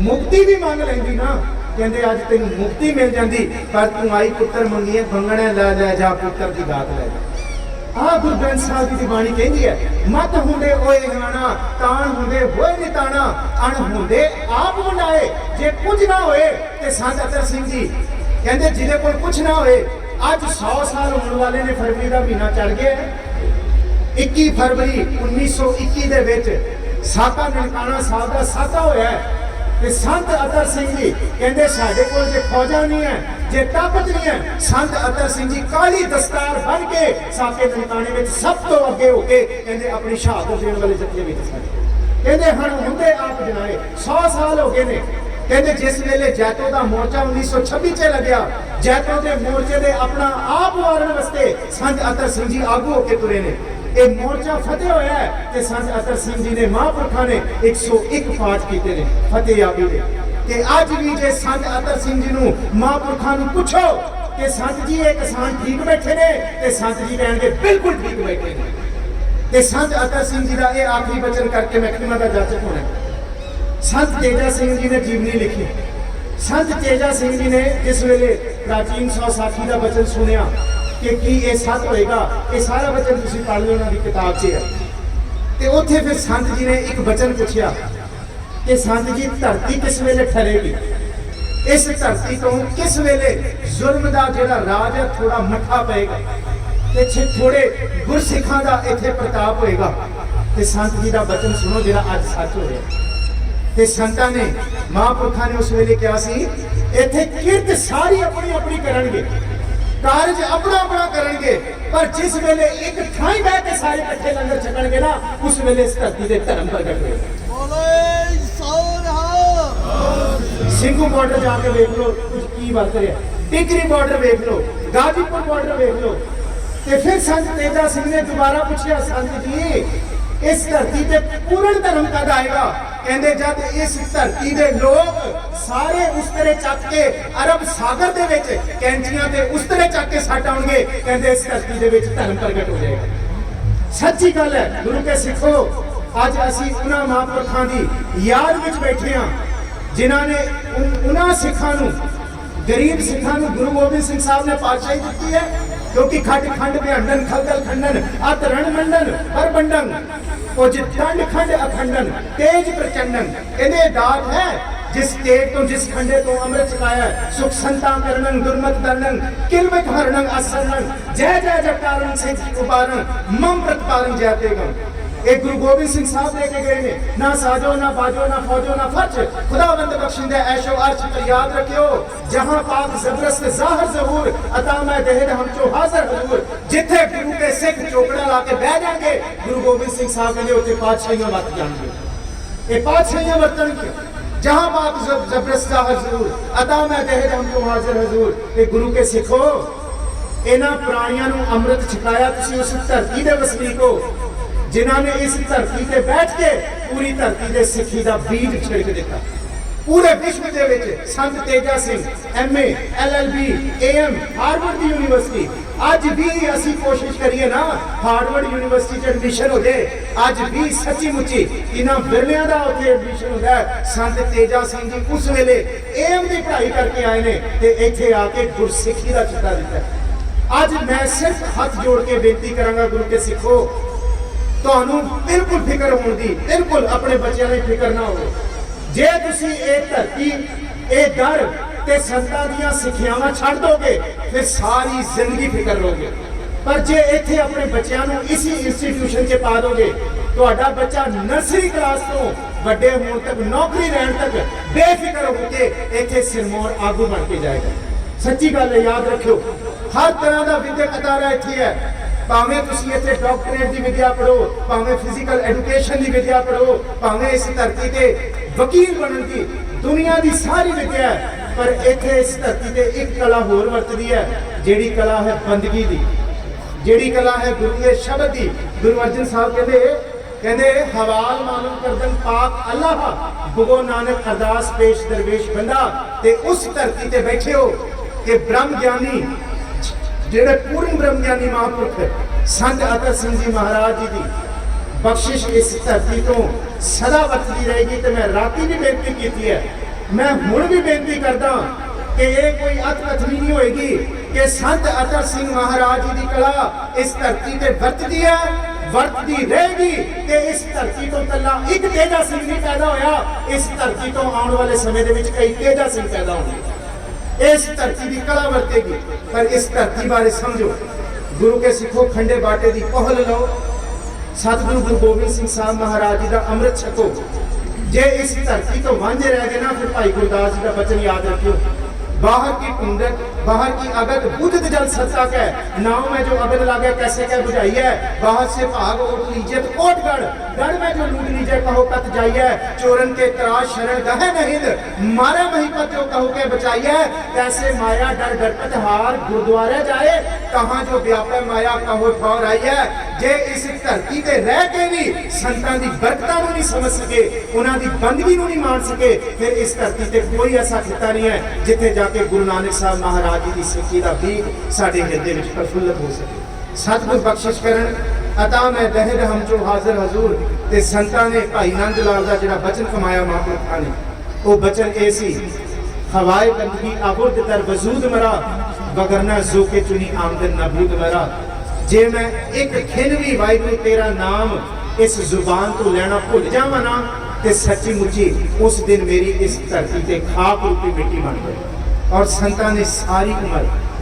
मुक्ति भी मंग लैंदी ना, कहंदे अज तेन मुक्ति मिल जाती, पर तू आई पुत्तर मंगी मंगने लै जा पुत्तर की दात लै जा। गुरु ग्रंथ साहब की बाणी कहती है, मत हुंदे होए हियाणा, ताण हुंदे होए निताणा, अण हुंदे आप बनाए, जे कुछ ना होए। ते संत अतर सिंह जी कहंदे जिहदे कोल कुछ ना होए, अज 100 साल होने वाले ने, फरवरी का महीना चढ़ गया। 21 फरवरी 1921 दे विच ਸਾਕਾ ਨਨਕਾਣਾ ਸਾਹਿਬ ਦਾ ਸਾਕਾ ਹੋਇਆ ਤੇ ਸੰਤ ਅਤਰ ਸਿੰਘ ਜੀ ਕਹਿੰਦੇ ਸਾਡੇ ਕੋਲ ਜੇ ਫੌਜਾਂ ਨਹੀਂ ਹੈ, ਜੇ ਤਾਕਤ ਨਹੀਂ ਹੈ, ਸੰਤ ਅਤਰ ਸਿੰਘ ਜੀ ਕਾਲੀ ਦਸਤਾਰ ਬਣ ਕੇ ਸਾਕੇ ਨਨਕਾਣੇ ਵਿੱਚ ਸਭ ਤੋਂ ਅੱਗੇ ਹੋ ਕੇ ਕਹਿੰਦੇ ਆਪਣੀ ਸ਼ਹਾਦਤ ਦੇਣ ਵਾਲੇ ਜੱਥੇ ਵਿੱਚ ਸਾਡੇ ਕਹਿੰਦੇ ਹਨ ਹੁੰਦੇ ਆਪ ਜਨਾਏ 100 ਸਾਲ ਹੋ ਗਏ ਨੇ। ਕਹਿੰਦੇ ਜਿਸ ਵੇਲੇ ਜੈਤੋ ਦਾ ਮੋਰਚਾ 1926 ਚ ਲੱਗਿਆ, ਜੈਤੋ ਦੇ ਮੋਰਚੇ ਦੇ ਆਪਣਾ ਆਪ ਵਾਰਨ ਵਾਸਤੇ ਸੰਤ ਅਤਰ ਸਿੰਘ ਜੀ ਆਗੂ ਹੋ ਕੇ ਤੁਰੇ ਨੇ। ਇਹ ਮੋਰਚਾ ਫਤਿਹ ਹੋਇਆ ਹੈ ਤੇ ਸੰਤ ਅਤਰ ਸਿੰਘ ਜੀ ਨੇ ਮਹਾਂਪੁਰਖਾਂ ਨੇ 101 ਪਾਠ ਕੀਤੇ ਨੇ ਫਤਿਹਯਾਬੀ ਦੇ। ਤੇ ਅੱਜ ਵੀ ਜੇ ਸੰਤ ਅਤਰ ਸਿੰਘ ਜੀ ਨੂੰ ਮਹਾਂਪੁਰਖਾਂ ਨੂੰ ਪੁੱਛੋ ਕਿ ਸੰਤ ਜੀ ਇਹ ਕਿਸਾਨ ਠੀਕ ਬੈਠੇ ਨੇ, ਤੇ ਸੰਤ ਜੀ ਕਹਿਣਗੇ ਬਿਲਕੁਲ ਠੀਕ ਬੈਠੇ ਨੇ। ਤੇ ਸੰਤ ਅਤਰ ਸਿੰਘ ਜੀ ਦਾ ਇਹ ਆਖਰੀ ਬਚਨ ਕਰਕੇ ਮੈਂ ਖਿਮਾ ਦਾ ਜਾਚਕ ਹੋਣਾ। ਸੰਤ ਤੇਜਾ ਸਿੰਘ ਜੀ ਨੇ ਜੀਵਨੀ ਲਿਖੀ। ਸੰਤ ਤੇਜਾ ਸਿੰਘ ਜੀ ਨੇ ਜਿਸ ਵੇਲੇ ਪ੍ਰਾਚੀਨ 100 ਸਾਖੀ ਦਾ ਬਚਨ ਸੁਣਿਆ ਕਿ ਕੀ ਇਹ ਸੱਚ ਹੋਏਗਾ, ਇਹ ਸਾਰਾ ਬਚਨ ਤੁਸੀਂ ਪੜ੍ਹ ਲਿਓ, ਉਹਨਾਂ ਦੀ ਕਿਤਾਬ 'ਚ ਹੈ। ਤੇ ਉੱਥੇ ਫਿਰ ਸੰਤ ਜੀ ਨੇ ਇੱਕ ਬਚਨ ਪੁੱਛਿਆ ਕਿ ਸੰਤ ਜੀ ਧਰਤੀ ਕਿਸ ਵੇਲੇ ਠਰੇਗੀ, ਇਸ ਧਰਤੀ ਤੋਂ ਕਿਸ ਵੇਲੇ ਜ਼ੁਲਮ ਦਾ ਜਿਹੜਾ ਰਾਜ ਹੈ ਥੋੜਾ ਮੱਠਾ ਪਏਗਾ ਤੇ ਥੋੜੇ ਗੁਰਸਿੱਖਾਂ ਦਾ ਇੱਥੇ ਪ੍ਰਤਾਪ ਹੋਏਗਾ। ਤੇ ਸੰਤ ਜੀ ਦਾ ਬਚਨ ਸੁਣੋ ਜਿਹੜਾ ਅੱਜ ਸੱਚ ਹੋ ਰਿਹਾ। ਤੇ ਸੰਤਾਂ ਨੇ ਮਹਾਂਪੁਰਖਾਂ ਨੇ ਉਸ ਵੇਲੇ ਕਿਹਾ ਸੀ ਇੱਥੇ ਕਿਰਤ ਸਾਰੀ ਆਪਣੀ ਆਪਣੀ ਕਰਨਗੇ, ਕਾਰਜ ਆਪਣਾ ਆਪਣਾ ਕਰਨਗੇ, ਪਰ ਜਿਸ ਵੇਲੇ ਇੱਕ ਥਾਂ ਹੀ ਬਹਿ ਕੇ ਸਾਰੇ ਇਕੱਠੇ ਲੰਗਰ ਛਕਣਗੇ ਨਾ, ਉਸ ਵੇਲੇ ਇਸ ਧਰਤੀ ਦੇ ਧਰਮ ਪ੍ਰਗਟ ਹੋਏਗਾ। ਸਿੰਘੂ ਬਾਰਡਰ ਜਾ ਕੇ ਵੇਖ ਲਓ ਕੁਝ ਕੀ ਵਰਤ ਰਿਹਾ, ਟਿਕਰੀ ਬਾਰਡਰ ਵੇਖ ਲਓ, ਗਾਜੀਪੁਰ ਬਾਰਡਰ ਵੇਖ ਲਓ। ਤੇ ਫਿਰ ਸੰਤ ਤੇਜਾ ਸਿੰਘ ਨੇ ਦੁਬਾਰਾ ਪੁੱਛਿਆ ਸੰਤ ਜੀ ਇਸ ਧਰਤੀ ਤੇ ਪੂਰਨ ਧਰਮ ਕਦ ਆਏਗਾ? ਕਹਿੰਦੇ ਜਦ ਇਸ ਧਰਤੀ ਦੇ ਲੋਕ ਸਾਰੇ ਉਸਤਰੇ ਚੱਕ ਕੇ ਅਰਬ ਸਾਗਰ ਦੇ ਵਿੱਚ ਕੈਂਚੀਆਂ ਤੇ ਉਸਤਰੇ ਚੱਕ ਕੇ ਸੱਟ ਆਉਣਗੇ, ਕਹਿੰਦੇ ਇਸ ਧਰਤੀ ਦੇ ਵਿੱਚ ਧਰਮ ਪ੍ਰਗਟ ਹੋ ਜਾਏਗਾ। ਸੱਚੀ ਗੱਲ ਹੈ ਗੁਰੂ ਕੇ ਸਿੱਖੋ, ਅੱਜ ਅਸੀਂ ਉਹਨਾਂ ਮਹਾਂਪੁਰਖਾਂ ਦੀ ਯਾਦ ਵਿੱਚ ਬੈਠੇ ਹਾਂ ਜਿਨ੍ਹਾਂ ਨੇ ਉਹਨਾਂ ਸਿੱਖਾਂ ਨੂੰ, ਗਰੀਬ ਸਿੱਖਾਂ ਨੂੰ ਗੁਰੂ ਗੋਬਿੰਦ ਸਿੰਘ ਸਾਹਿਬ ਨੇ ਪਾਤਸ਼ਾਹੀ ਦਿੱਤੀ ਹੈ। ਕਿਉਂਕਿ ਖੱਡ ਖੰਡ ਵਿਹੰਡਨ ਖਲਦਲ ਖੰਡਨ ਅਤ ਰਣ ਮੰਡਨ ਪਰ ਬੰਡਨ ਕੁਝ ਦੰਡ ਖੰਡ ਅਖੰਡਨ ਤੇਜ ਪ੍ਰਚੰਡਨ। ਇਹਦੇ ਦਾਤ ਹੈ ਜਿਸ ਤੇਜ ਤੋਂ ਜਿਸ ਖੰਡੇ ਤੋਂ ਅੰਮ੍ਰਿਤ ਛਕਾਇਆ, ਸੁਖ ਸੰਤਾ ਕਰਨਨ ਦੁਰਮਤ ਦਰਨਨ ਕਿਲਮਤ ਹਰਨਨ ਅਸਰਨਨ ਜੈ ਜੈ ਜਪਾਰਨ ਸਿੱਧ ਉਪਾਰਨ ਮਮ ਪ੍ਰਤਪਾਰਨ ਜੈ ਤੇਗਮ। ਇਹ ਗੁਰੂ ਗੋਬਿੰਦ ਸਿੰਘ ਸਾਹਿਬ ਲੈ ਕੇ ਗਏ ਨੇ, ਨਾ ਸਾਜੋ ਨਾ ਬਾਜੋ ਨਾ ਫੌਜੋ ਨਾ ਫਰਚ, ਖੁਦਾਵੰਦ ਬਖਸ਼ਿੰਦਾ ਐਸ਼ੋ ਅਰਸ਼। ਪਰ ਯਾਦ ਰੱਖਿਓ ਜਹਾਂ ਪਾਕ ਜ਼ਬਰਦਸਤ ਜ਼ਾਹਰ ਜ਼ਹੂਰ ਅਤਾ ਮੈਂ ਦੇਹ ਹਮ ਚੋ ਹਾਜ਼ਰ ਹਜ਼ੂਰ। ਜਿੱਥੇ ਗੁਰੂ ਕੇ ਸਿੱਖ ਚੋਕੜਾ ਲਾ ਕੇ ਬਹਿ ਜਾਣਗੇ, ਗੁਰੂ ਗੋਬਿੰਦ ਸਿੰਘ ਸਾਹਿਬ ਕਹਿੰਦੇ ਉੱਥੇ ਪਾਤਸ਼ਾਹੀਆਂ ਵਰਤ ਜਾਣਗੇ। ਇਹ ਪਾਤਸ਼ਾਹੀਆਂ ਵਰਤਣਗੇ। ਜਹਾਂ ਪਾਕ ਜ਼ਬਰਦਸਤ ਜ਼ਾਹਰ ਜ਼ਹੂਰ ਅਤਾ ਮੈਂ ਦੇਹ ਹਮ ਚੋ ਹਾਜ਼ਰ ਹਜ਼ੂਰ। ਤੇ ਗੁਰੂ ਕੇ ਸਿੱਖੋ ਇਹਨਾਂ ਪ੍ਰਾਣੀਆਂ ਨੂੰ ਅੰਮ੍ਰਿਤ ਛਕਾਇਆ, ਤੁਸੀਂ ਉਸ ਧਰਤੀ ਦੇ ਵਸਨੀਕ ਹੋ ਜਿਨ੍ਹਾਂ ਨੇ ਇਸ ਧਰਤੀ ਤੇ ਬੈਠ ਕੇ ਪੂਰੀ ਧਰਤੀ ਦੇ ਸਿੱਖੀ ਦਾ ਬੀਜ ਛਿੜਕ ਦਿੱਤਾ। ਪੂਰੇ ਵਿਸ਼ਵ ਦੇ ਵਿੱਚ ਸੰਤ Teja Singh MA LLB AM Harvard the university, ਅੱਜ ਵੀ ਅਸੀਂ ਕੋਸ਼ਿਸ਼ ਕਰੀਏ ਨਾ ਹਾਰਵਰਡ ਯੂਨੀਵਰਸਿਟੀ 'ਚ ਐਡਮਿਸ਼ਨ ਹੋ ਜਾਏ, ਅੱਜ ਵੀ ਸੱਚੀ ਮੁੱਚੀ ਇਹਨਾਂ ਵਿਰਲਿਆਂ ਦਾ ਉੱਥੇ ਐਡਮਿਸ਼ਨ ਹੁੰਦਾ ਹੈ। ਸੰਤ ਤੇਜਾ ਸਿੰਘ ਜੀ ਉਸ ਵੇਲੇ AM ਦੀ ਪੜ੍ਹਾਈ ਕਰਕੇ ਆਏ ਨੇ ਤੇ ਇੱਥੇ ਆ ਕੇ ਗੁਰਸਿੱਖੀ ਦਾ ਚਿੱਟਾ ਦਿੱਤਾ। ਅੱਜ ਮੈਂ ਸਿਰਫ ਹੱਥ ਜੋੜ ਕੇ ਬੇਨਤੀ ਕਰਾਂਗਾ ਗੁਰੂ ਕੇ ਸਿੱਖੋ, ਤੁਹਾਨੂੰ ਬਿਲਕੁਲ ਫਿਕਰ ਹੋਣ ਦੀ, ਬਿਲਕੁਲ ਆਪਣੇ ਬੱਚਿਆਂ ਦੀ ਫਿਕਰ ਨਾ ਹੋਵੇ। ਜੇ ਤੁਸੀਂ ਇਹ ਧਰਤੀ, ਇਹ ਦਰ ਤੇ ਸੰਤਾਂ ਦੀਆਂ ਸਿੱਖਿਆਵਾਂ ਛੱਡ ਦੋਗੇ ਫਿਰ ਸਾਰੀ ਜ਼ਿੰਦਗੀ ਫਿਕਰ ਰਹੋਗੇ। ਪਰ ਜੇ ਇੱਥੇ ਆਪਣੇ ਬੱਚਿਆਂ ਨੂੰ ਇਸੇ ਇੰਸਟੀਟਿਊਸ਼ਨ 'ਚ ਪਾ ਦੋਗੇ, ਤੁਹਾਡਾ ਬੱਚਾ ਨਰਸਰੀ ਕਲਾਸ ਤੋਂ ਵੱਡੇ ਹੋਣ ਤੱਕ, ਨੌਕਰੀ ਲੈਣ ਤੱਕ ਬੇਫਿਕਰ ਹੋ ਕੇ ਇੱਥੇ ਸਿਰਮੌਰ ਆਗੂ ਬਣ ਕੇ ਜਾਏਗਾ। ਸੱਚੀ ਗੱਲ ਹੈ, ਯਾਦ ਰੱਖਿਓ ਹਰ ਤਰ੍ਹਾਂ ਦਾ ਵਿਦਿਅਕ ਅਦਾਰਾ ਇੱਥੇ ਹੈ। ਭਾਵੇਂ ਤੁਸੀਂ ਇੱਥੇ ਡਾਕਟਰੇਟ ਦੀ ਵਿਦਿਆ ਪੜ੍ਹੋ, ਭਾਵੇਂ ਫਿਜ਼ੀਕਲ ਐਜੂਕੇਸ਼ਨ ਦੀ ਵਿਦਿਆ ਪੜ੍ਹੋ, ਭਾਵੇਂ ਇਸ ਧਰਤੀ ਤੇ ਵਕੀਲ ਬਣਨ ਦੀ, ਦੁਨੀਆ ਦੀ ਸਾਰੀ ਵਿਦਿਆ ਹੈ। ਪਰ ਇੱਥੇ ਇਸ ਧਰਤੀ ਤੇ ਇੱਕ ਕਲਾ ਹੋਰ ਵਰਤਦੀ ਹੈ, ਜਿਹੜੀ ਕਲਾ ਹੈ ਬੰਦਗੀ ਦੀ, ਜਿਹੜੀ ਕਲਾ ਹੈ ਗੁਰੂ ਦੇ ਸ਼ਬਦ ਦੀ। ਗੁਰੂ ਅਰਜਨ ਸਾਹਿਬ ਕਹਿੰਦੇ ਹਵਾਲ ਮਾਲੂਮ ਕਰਦਨ ਪਾਕ ਅੱਲਾਹ ਬੁਗੋ ਨਾਨਕ ਅਰਦਾਸ ਪੇਸ਼ ਦਰਵੇਸ਼ ਬੰਦਾ। ਤੇ ਉਸ ਧਰਤੀ ਤੇ ਬੈਠੇ ਹੋ ਕਿ ਬ੍ਰਹਮ ਗਿਆਨੀ, ਜਿਹੜੇ ਪੂਰਨ ਬ੍ਰਹਮ ਗਿਆਨੀ ਮਹਾਂਪੁਰਖ ਸੰਤ ਅਤਰ ਸਿੰਘ ਜੀ ਮਹਾਰਾਜ ਜੀ ਦੀ ਬਖਸ਼ਿਸ਼ ਇਸ ਧਰਤੀ ਤੋਂ ਸਦਾ ਵਰਤਦੀ ਰਹੇਗੀ। ਤੇ ਮੈਂ ਰਾਤੀ ਵੀ ਬੇਨਤੀ ਕੀਤੀ ਹੈ, ਮੈਂ ਹੁਣ ਵੀ ਬੇਨਤੀ ਕਰਦਾ ਕਿ ਇਹ ਕੋਈ ਅਤਕਥਨੀ ਨਹੀਂ ਹੋਏਗੀ ਕਿ ਸੰਤ ਅਤਰ ਸਿੰਘ ਮਹਾਰਾਜ ਜੀ ਦੀ ਕਲਾ ਇਸ ਧਰਤੀ ਤੇ ਵਰਤਦੀ ਹੈ, ਵਰਤਦੀ ਰਹੇਗੀ। ਤੇ ਇਸ ਧਰਤੀ ਤੋਂ ਕੱਲਾ ਇੱਕ ਤੇਜਾ ਸਿੰਘ ਨਹੀਂ ਪੈਦਾ ਹੋਇਆ, ਇਸ ਧਰਤੀ ਤੋਂ ਆਉਣ ਵਾਲੇ ਸਮੇਂ ਦੇ ਵਿੱਚ ਕਈ ਤੇਜਾ ਸਿੰਘ ਪੈਦਾ ਹੋਣਗੇ। ਇਸ ਧਰਤੀ ਦੀ ਕਲਾ ਵਰਤੇਗੀ। ਪਰ ਇਸ ਧਰਤੀ ਬਾਰੇ ਸਮਝੋ ਗੁਰੂ ਕੇ ਸਿੱਖੋ, ਖੰਡੇ ਬਾਟੇ ਦੀ ਪਹੁਲ ਲਓ, सतगुरु गुरु गोबिंद सिंह साहब महाराज जी का अमृत छको। जे इस धरती तो वांझे रह गए ना, फिर भाई गुरदास जी का वचन याद रखियो, बाहर की टूंडक बाहर की अगत बुझत जल सत्ता कै, नाव में जो अगन लागे कैसे क्या बुझाई है। बाहर से भाग ओट लीजिए तो कोट गढ़ में जो लूट लीजिए कहो कत जाइए। चोरन के त्रास शरण गहे नहीं, मारे वहीं पर जो कहो के बचाइए। कैसे माया डर डरपत हार गुरुद्वारे जाए, कहाँ जो व्यापे माया कहो ठौर आई है। जे इस धरती ते रह के भी संतां दी बरकतां नूं नहीं समझ सके, उन्हां दी बंदगी नूं नहीं मान सके, फिर इस धरती ते कोई ऐसा खिता नहीं है जिथे जाके गुरु नानक साहब महाराज जी की सिੱਖੀ ਦਾ बीज साडे हिरदे विच प्रफुल्लित हो सके। सतगुर बख्शिश करन अता मैं दहर हम चो हाजिर हजूर। ते संतां ने भाई नंद लाल दा जिहड़ा बचन कमाया महापुरखां ने, वो बचन ए सी, हवाए बंदगी आबुद तर वजूद मरा, वगरना जो के चुनी आमदन नबूद मरा। जे मैं एक खिन भी वाहिगुरू तेरा नाम इस जुबान तो लेना भुल जावां ना, ते सच्ची मुची उस दिन मेरी इस धरती ते खाक रूपी मिट्टी बन गई। और संतां ने सारी उम्र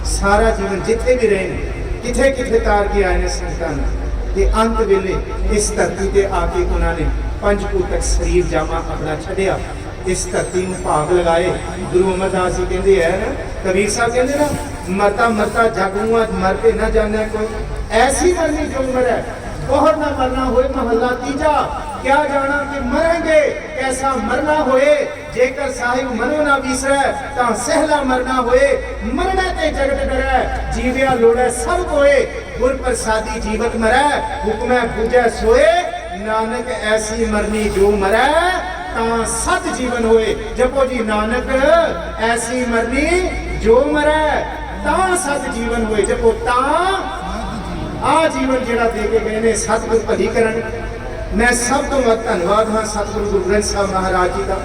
सारा जीवन जिथे भी रहे किथे किथे तार के आए ने संतां ने, ते अंत वेले इस धरती ते आके उन्होंने पंचभूतक शरीर जामा अपना छड्या, इस धरती में भाग लगाए। गुरु अमरदास जी कहते हैं ना, कबीर साहब कहते ना, मरता मरता जगूआ मर के न जाने कोई, ऐसी मरनी जो उम्र है बहुत ना मरना होए महला तीजा। क्या जाना कि मरेंगे कैसा मरना होए, जेकर साहिब मनो ना विसरै तां सहला मरना होए। मरना ते जगत डरै जीविया लोड़ै सब कोए, गुर प्रसादी जीवत मरै हुक्मै पूजै सोए। नानक ऐसी मरनी जो मरै तां सत जीवन होए। जपो जी नानक ऐसी मरनी जो मरै तां सत जीवन होए। जपो तां आ जीवन जिहड़ा दे के गए ने सतगुर भली करन। मैं सब तो वध धन्नवाद हाँ सतगुरु गुरु ग्रंथ साहब महाराज जी का,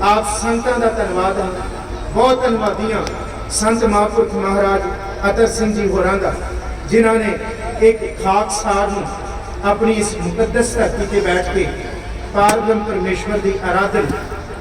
आप संतां का धन्नवाद हाँ, बहुत धन्नवादी हाँ संत महापुरख महाराज अतर सिंह जी होरां दा, जिन्हां ने एक खाकसार नूं अपनी इस मुकद्दस धरती ते बैठ के पारब्रह्म परमेश्वर की आराधन,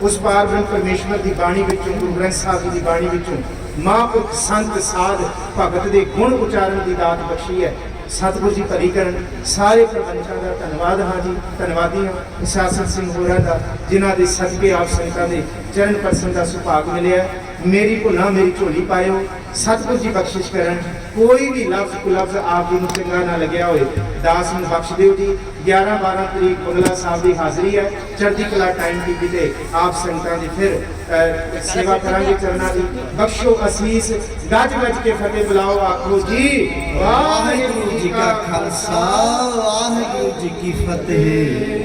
उस पारब्रह्म परमेश्वर की बाणी विचों गुरु ग्रंथ साहब जी की बाणी विचों महापुरख संत साध भगत के गुण उचारण की दात बख्शी है। सतगुरु जी भली करन। सारे प्रबंधकों का धन्यवाद हाँ जी, धन्यवादी हाँ शासन सिंह होरां दा, जिन्हां दे सदके आप संतां दे चरण परसन का सुभाग मिलिया। मेरी भुना मेरी झोली पायो, सतगुरु जी बख्शिश करन। कोई भी लफ्ज कुलफ्ज आप जी नूं चंगा ना लग्या होए, दास नूं बख्श दिओ जी। 11-12 तरीक बंगला साहब की हाज़री है, चढ़ती कला टाइम टीवी ते आप संतां दी फिर सेवा करांगे चरना दी। बख्शो असीस, गज गज के फतेह बुलाओ, आखो जी वाहिगुरू जी का खालसा वाहिगुरू जी की फतेह।